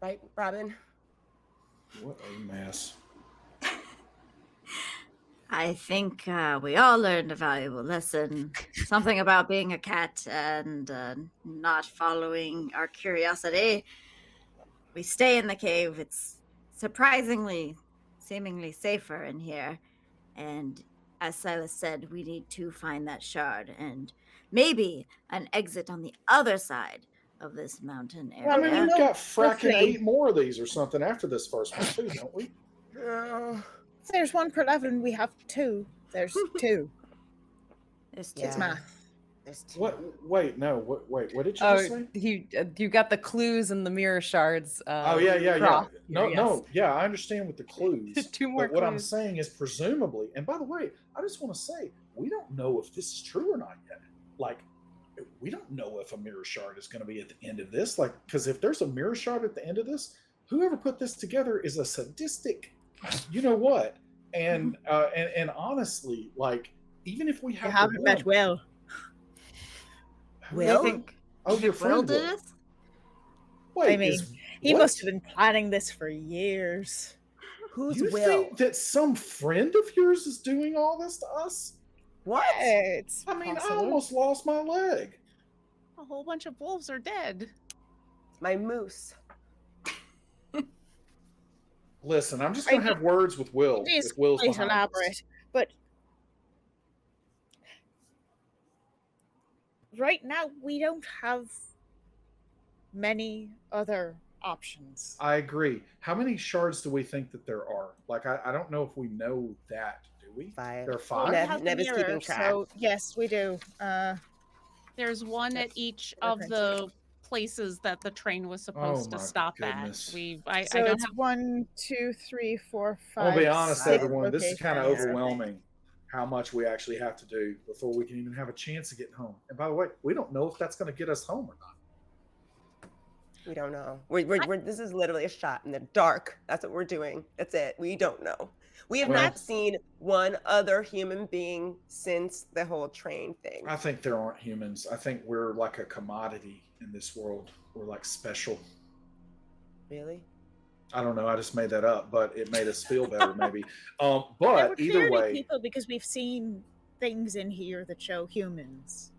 Right, Robin? What a mess. I think we all learned a valuable lesson. Something about being a cat and not following our curiosity. We stay in the cave. It's surprisingly, seemingly safer in here. And as Silas said, we need to find that shard and maybe an exit on the other side of this mountain area. I mean, we've got fracking hopefully. 8 more of these or something after this first one, too, don't we? There's one per level, and we have 2. There's 2. There's Yeah. It's math. There's two. What? Wait, no. What did you just Oh, say? you got the clues and the mirror shards. Oh, yeah. crossed here, No, yes. no. Yeah, I understand with the clues. 2 more But what I'm clues. saying is, presumably, and by the way, I just want to say, we don't know if this is true or not yet. Like, we don't know if a mirror shard is going to be at the end of this. Like, because if there's a mirror shard at the end of this, whoever put this together is a sadistic, you know what? And honestly, like, even if we You have haven't met Will. Will? I think Oh, your Will friend did Will. this? Wait, I mean, he what? must have been planning this for years. Who's You Will? think that some friend of yours is doing all this to us? What? It's I mean, I possible. almost lost my leg. A whole bunch of wolves are dead. My moose. Listen, I'm just going to have words with Will. It is If Will's quite behind this. elaborate, but right now we don't have many other options. I agree. How many shards do we think that there are? Like, I don't know if we know that, do we? 5. There are We 5? Nev- have the Nev is keeping mirror, track. so yes, we do. There's one at each Other of prints. the places that the train was supposed my to stop goodness. at. I So don't it's have 1, 2, 3, 4, 5. I'll be honest, 6 everyone. This is kind of locations. overwhelming how much we actually have to do before we can even have a chance of getting home. And by the way, we don't know if that's going to get us home or not. We don't know. This is literally a shot in the dark. That's what we're doing. That's it. We don't know. We have Well- not seen one other human being since the whole train thing. I think there aren't humans. I think we're like a commodity in this world. We're like special. Really? I don't know. I just made that up, but it made us feel better, maybe. There But were either clearly way, people because we've seen things in here that show humans.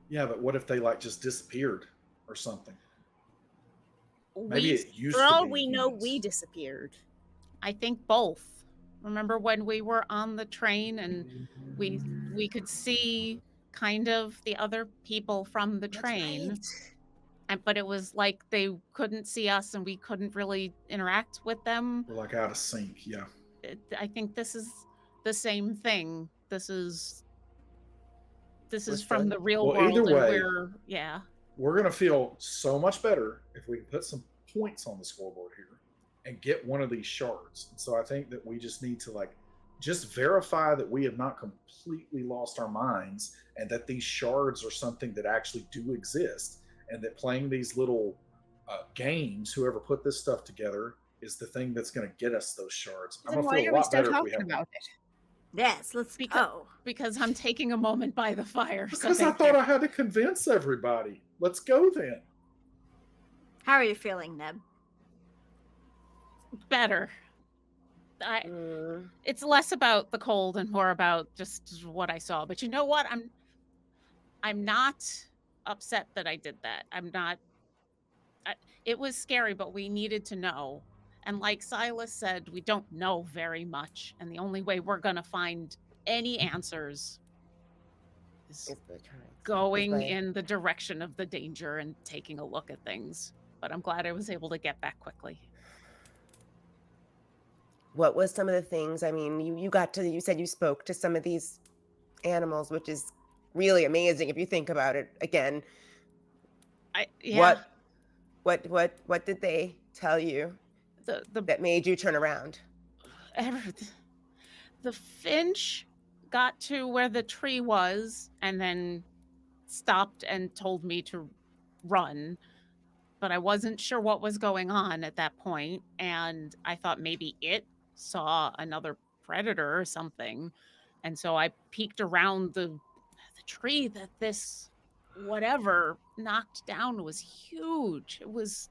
yeah. But what if they like just disappeared or something? Maybe it used For to all be we know, humans. we disappeared. I think both. Remember when we were on the train and we could see kind of the other people from the train, but it was like they couldn't see us and we couldn't really interact with them. We're like out of sync. Yeah. I think this is the same thing. This is from the real Well, world, either and way, we're going to feel so much better if we can put some points on the scoreboard here and get one of these shards. And so I think that we just need to just verify that we have not completely lost our minds and that these shards are something that actually do exist, and that playing these little games, whoever put this stuff together, is the thing that's going to get us those shards. I'm Then going to why feel are a we lot still better if we talking have about it? Yes, let's go. because I'm taking a moment by the fire. Because I thought I had to convince everybody. Let's go then. How are you feeling, Neb? Better. It's less about the cold and more about just what I saw. But you know what? I'm not upset that I did that. I'm not. It was scary, but we needed to know. And like Silas said, we don't know very much. And the only way we're going to find any answers is going in the direction of the danger and taking a look at things. But I'm glad I was able to get back quickly. What was some of the things? I mean, you said you spoke to some of these animals, which is really amazing if you think about it. Again, what did they tell you that made you turn around? The finch got to where the tree was and then stopped and told me to run, but I wasn't sure what was going on at that point, and I thought maybe it saw another predator or something, and so I peeked around the tree that this whatever knocked down was huge. It was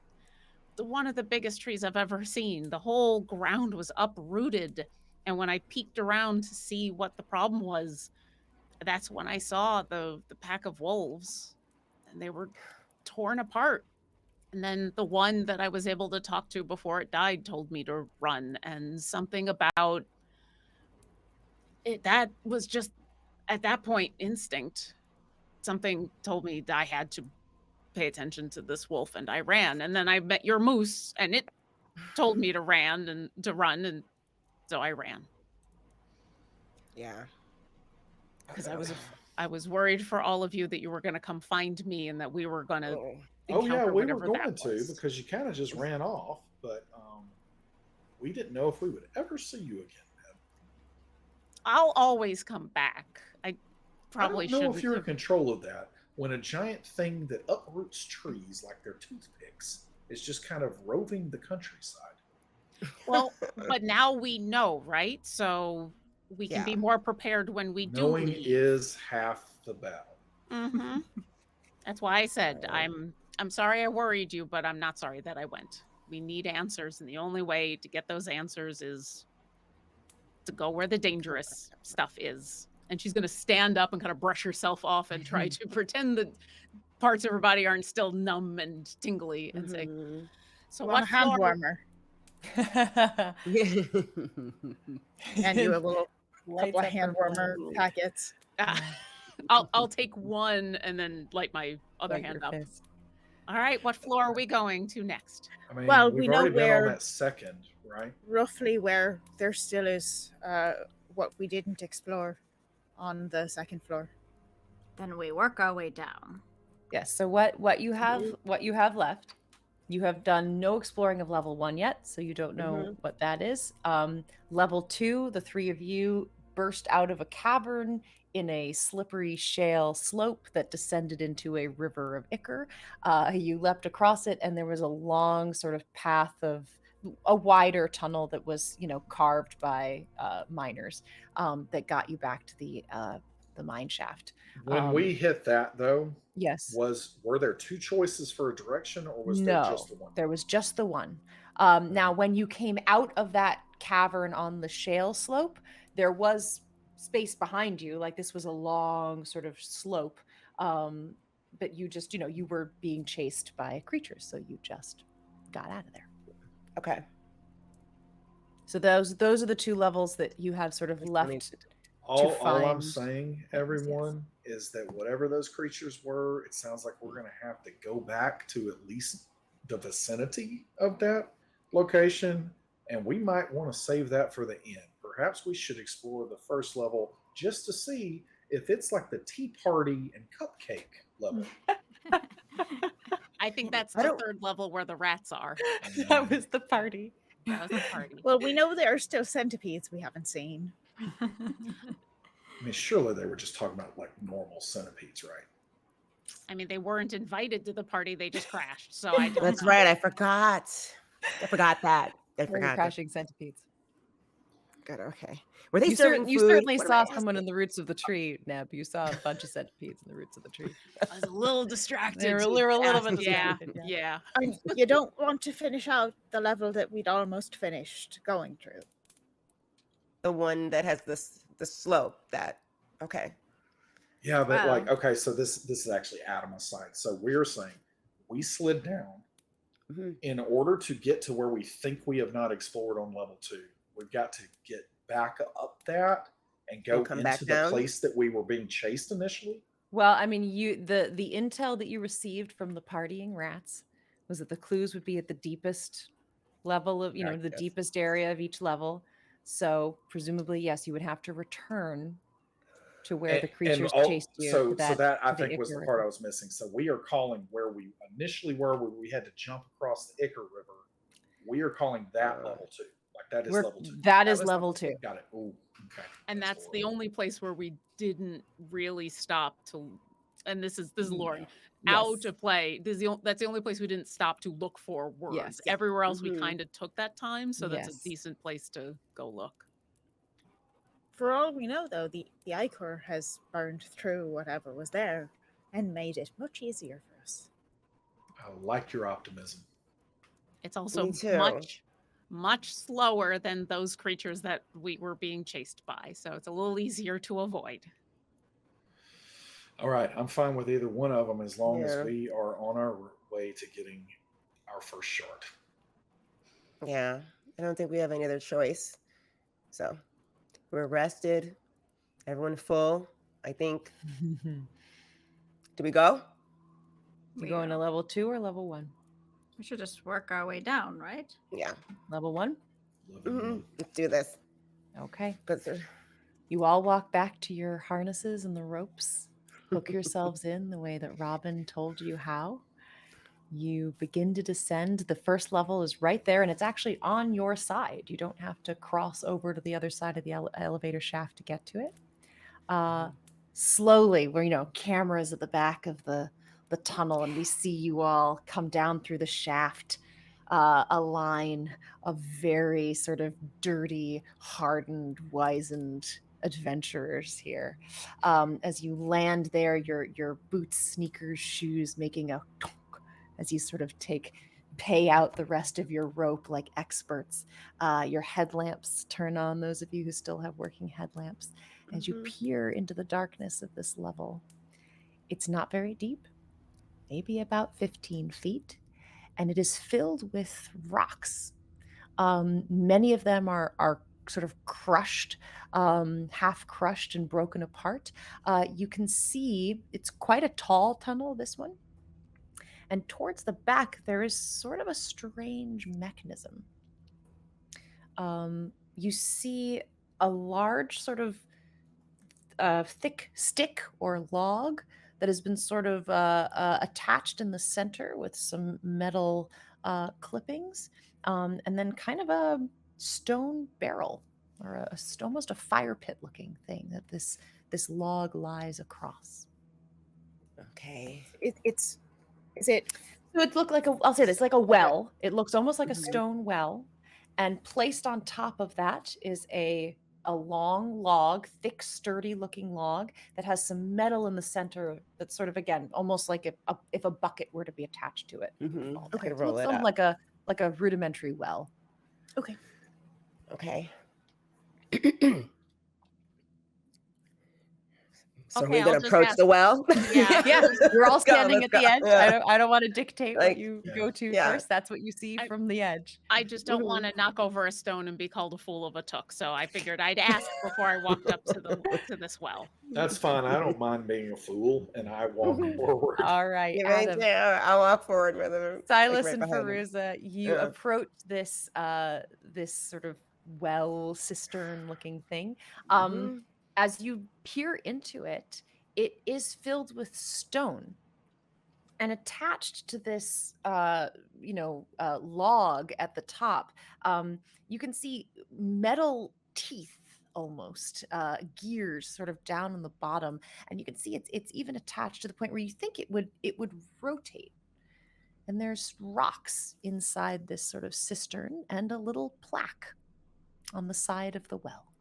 one of the biggest trees I've ever seen. The whole ground was uprooted. And when I peeked around to see what the problem was, that's when I saw the pack of wolves, and they were torn apart. And then the one that I was able to talk to before it died told me to run, and something about it that was just at that point instinct. Something told me that I had to pay attention to this wolf, and I ran. And then I met your moose, and it told me to run, and so I ran. Yeah. Because I was worried for all of you that you were going to come find me and that we were going to Oh yeah, we were going to, because you kind of just ran off, but we didn't know if we would ever see you again. I'll always come back. I probably don't know if you're in control of that when a giant thing that uproots trees like they're toothpicks is just kind of roving the countryside. Well, but now we know, right? So we can be more prepared when we do Knowing leave. is half the battle. Mm-hmm. That's why I said I'm sorry I worried you, but I'm not sorry that I went. We need answers, and the only way to get those answers is to go where the dangerous stuff is. And she's going to stand up and kind of brush herself off and try to pretend that parts of her body aren't still numb and tingly and say, so what a hand warmer? And you a little couple of hand warmer packets. I'll take one and then light my other hand up. All right, what floor are we going to next? I mean, well, we've we know already been where on that second, right? Roughly where there still is what we didn't explore on the second floor. Then we work our way down. Yes. So what you have left, you have done no exploring of level 1 yet, so you don't know what that is. Level 2, the three of you burst out of a cavern in a slippery shale slope that descended into a river of ichor. You leapt across it, and there was a long sort of path of a wider tunnel that was, carved by miners that got you back to the mine shaft. When we hit that, though, yes, were there two choices for a direction, or was there just the one? There was just the one. Now, when you came out of that cavern on the shale slope, there was space behind you. Like, this was a long sort of slope, but you just, you were being chased by creatures, so you just got out of there. Okay. So those are the two levels that you have sort of left. All I'm find saying, things, everyone, is that whatever those creatures were, it sounds like we're going to have to go back to at least the vicinity of that location, and we might want to save that for the end. Perhaps we should explore the first level just to see if it's like the tea party and cupcake level. I think that's I the don't- third level where the rats are. That was the party. That was the party. Well, we know there are still centipedes we haven't seen. I mean, surely they were just talking about like normal centipedes, right? I mean, they weren't invited to the party; they just crashed. So I don't That's know. right. I forgot that. I Very forgot. crashing centipedes. Good. Okay. Were they You, serving you food? certainly What am saw I someone in asking? the roots of the tree, Neb. You saw a bunch of centipedes in the roots of the tree. I was a little distracted. They were a little bit Yeah, distracted. yeah. And you don't want to finish out the level that we'd almost finished going through. The one that has the slope. That. Okay. Yeah, but Wow. like, okay, so this is actually Adam's side. So we're saying we slid down Mhm. in order to get to where we think we have not explored on level 2. We've got to get back up that and go And come back into the down? place that we were being chased initially. Well, I mean, the intel that you received from the partying rats was that the clues would be at the deepest level of, I the guess. deepest area of each level. So presumably, yes, you would have to return to where the creatures chased you. So to that, that I to the think was the Ichor part River. I was missing. So we are calling where we initially were, where we had to jump across the Ichor River. We are calling that level 2. Like that is We're- level 2. that is was level 2. Got it. Ooh, okay. And that's the only place where we didn't really stop to. And this is Lauren. Out Yes. to play. That's the only place we didn't stop to look for words. Yes. Everywhere else we Mhm. kind of took that time, so that's Yes. a decent place to go look. For all we know, though, the Ichor has burned through whatever was there and made it much easier for us. I like your optimism. It's also Me too. much slower than those creatures that we were being chased by, so it's a little easier to avoid. All right, I'm fine with either one of them as long Yeah. as we are on our way to getting our first shard. Yeah. I don't think we have any other choice. So we're rested. Everyone full. I think. Do we go? You going to level 2 or level 1? We should just work our way down, right? Yeah. Level 1? Mhm. Let's do this. Okay. But You all walk back to your harnesses and the ropes. Hook yourselves in the way that Robin told you how. You begin to descend. The first level is right there, and it's actually on your side. You don't have to cross over to the other side of the elevator shaft to get to it. Slowly, where cameras at the back of the tunnel, and we see you all come down through the shaft. A line of very sort of dirty, hardened, wizened adventurers here. As you land there, your boots, sneakers, shoes making a tonk as you sort of pay out the rest of your rope like experts. Your headlamps turn on, those of you who still have working headlamps, as you peer into the darkness of this level. It's not very deep, maybe about 15 feet, and it is filled with rocks. Many of them are sort of crushed, half crushed and broken apart. You can see it's quite a tall tunnel, this one. And towards the back, there is sort of a strange mechanism. You see a large sort of thick stick or log that has been sort of attached in the center with some metal clippings, and then kind of a stone barrel or almost a fire pit looking thing that this log lies across. okay. Is it? So it looked like I'll say this, like a well. It looks almost like a Mhm. stone well, and placed on top of that is a long log, thick, sturdy looking log that has some metal in the center that's sort of, again, almost like if a bucket were to be attached to it. Mhm. All Okay, there. So roll it's it up. like a rudimentary well. Okay. So Okay, we're I'll gonna just approach ask- the well. Yeah. Yeah, you're all Let's go, standing let's at the go. edge. Yeah. I don't want to dictate Like, what you yeah. go to Yeah. first. That's what you see I- from the edge. I just don't Mhm. want to knock over a stone and be called a fool of a took. So I figured I'd ask before I walked up to this well. That's fine. I don't mind being a fool, and I walk forward. All right, Yeah, right Adam, there. I'll walk forward with her. Silas right and behind him. Fairuza, you Yeah. approach this this sort of well cistern looking thing. Mhm. As you peer into it, it is filled with stone. And attached to this, log at the top, you can see metal teeth, almost gears, sort of down on the bottom, and you can see it's even attached to the point where you think it would rotate. And there's rocks inside this sort of cistern, and a little plaque on the side of the well.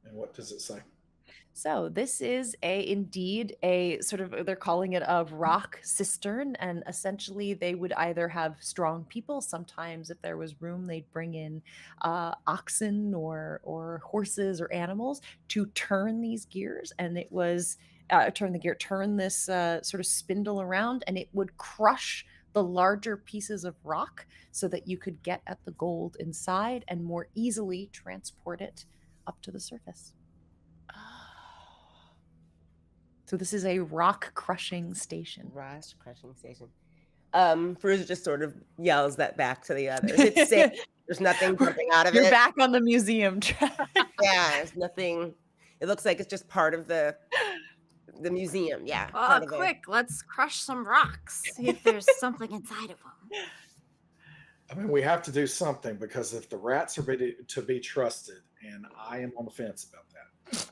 And what does it say? So this is indeed a sort of, they're calling it a rock cistern, and essentially they would either have strong people. Sometimes, if there was room, they'd bring in oxen or horses or animals to turn these gears, and it was turn this sort of spindle around, and it would crush the larger pieces of rock so that you could get at the gold inside and more easily transport it up to the surface. So this is a rock crushing station. Rock crushing station. Fairuza just sort of yells that back to the others. It's safe. There's nothing jumping out of You're it. back on the museum track. Yeah, there's nothing. It looks like it's just part of the museum. Yeah. Oh, part of it. quick, let's crush some rocks. See if there's something inside of them. I mean, we have to do something, because if the rats are to be trusted, and I am on the fence about that,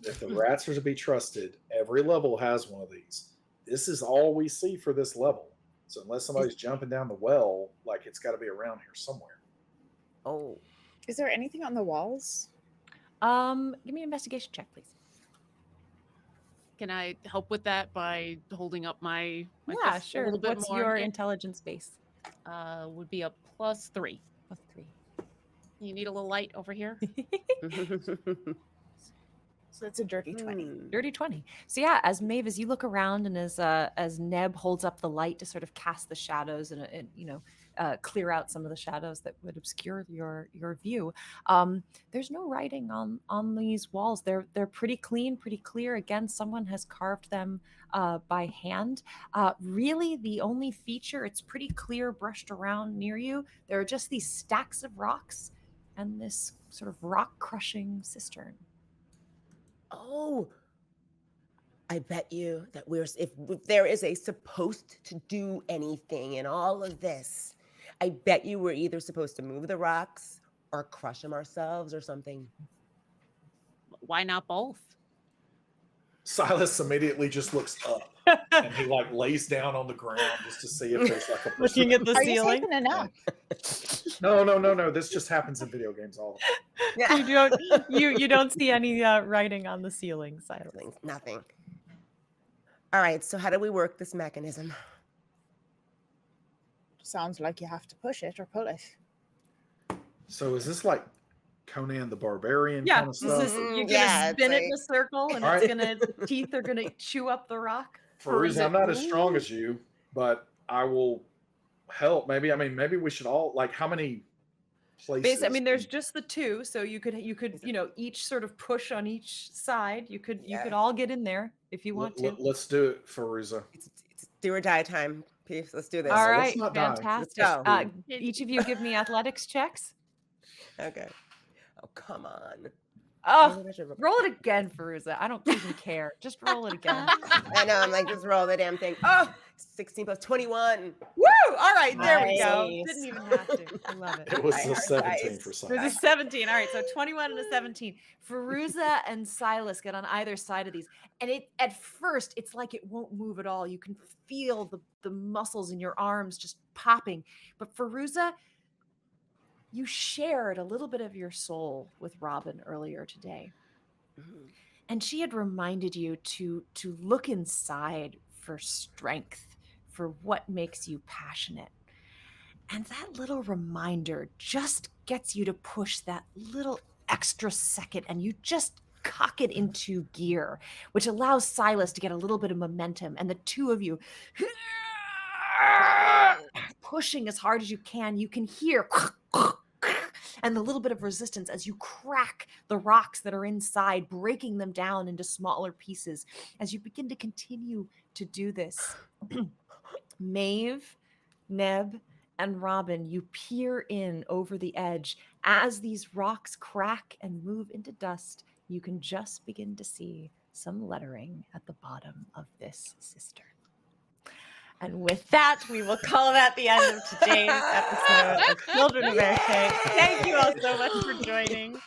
if the rats are to be trusted, every level has one of these. This is all we see for this level. So unless somebody's jumping down the well, like, it's got to be around here somewhere. Oh. Is there anything on the walls? Give me an investigation check, please. Can I help with that by holding up my Yeah, fist a sure. little bit What's more? your Yeah. intelligence base? Would be a +3. Plus 3. You need a little light over here. So it's a dirty 20. Dirty 20. So yeah, as Maeve, as you look around, and as Neb holds up the light to sort of cast the shadows and clear out some of the shadows that would obscure your view, there's no writing on these walls. They're pretty clean, pretty clear. Again, someone has carved them by hand. Really, the only feature, it's pretty clear, brushed around near you, there are just these stacks of rocks and this sort of rock crushing cistern. Oh, I bet you that if there is a supposed to do anything in all of this, I bet you we're either supposed to move the rocks or crush them ourselves or something. Why not both? Silas immediately just looks up, and he like lays down on the ground just to see if there's like a Looking at the Are you ceiling. taking a nap? No. This just happens in video games all the time. You don't see any writing on the ceiling, Silas. Nothing. All right, so how do we work this mechanism? Sounds like you have to push it or pull it. So is this like Conan the Barbarian Yeah, kind of stuff? Mhm. you're gonna Yeah, it's spin it like- in a circle, and All it's right. the teeth are gonna chew up the rock. Fairuza, I'm not as strong as you, but I will help. Maybe we should all, like, how many places? There's just the two, so you could each sort of push on each side. You could all get in there if you want to. Let's do it, Fairuza. It's do or die time. Peace. Let's do this. All let's right, not die. fantastic. Let's go. Each of you give me athletics checks. Okay. Oh, come on. Oh, roll it again, Fairuza. I don't even care. Just roll it again. I know. I'm like, just roll the damn thing. Oh, 16 plus 21. Woo! All right, there we go. Nice. Didn't even have to. I love it. It was I a heard 17 dice. for It Silas. was a 17. All right, so 21 and a 17. Fairuza and Silas get on either side of these. And at first, it's like it won't move at all. You can feel the muscles in your arms just popping. But Fairuza, you shared a little bit of your soul with Robin earlier today. And she had reminded you to look inside for strength, for what makes you passionate. And that little reminder just gets you to push that little extra second, and you just cock it into gear, which allows Silas to get a little bit of momentum. And the two of you pushing as hard as you can hear and the little bit of resistance as you crack the rocks that are inside, breaking them down into smaller pieces. As you begin to continue to do this, Maeve, Neb, and Robin, you peer in over the edge. As these rocks crack and move into dust, you can just begin to see some lettering at the bottom of this cistern. And with that, we will call that the end of today's episode of Children of Éarte. Thank you all so much for joining.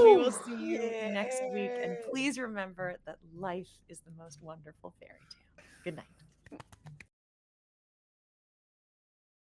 We will see you next week. And please remember that life is the most wonderful fairy tale. Good night.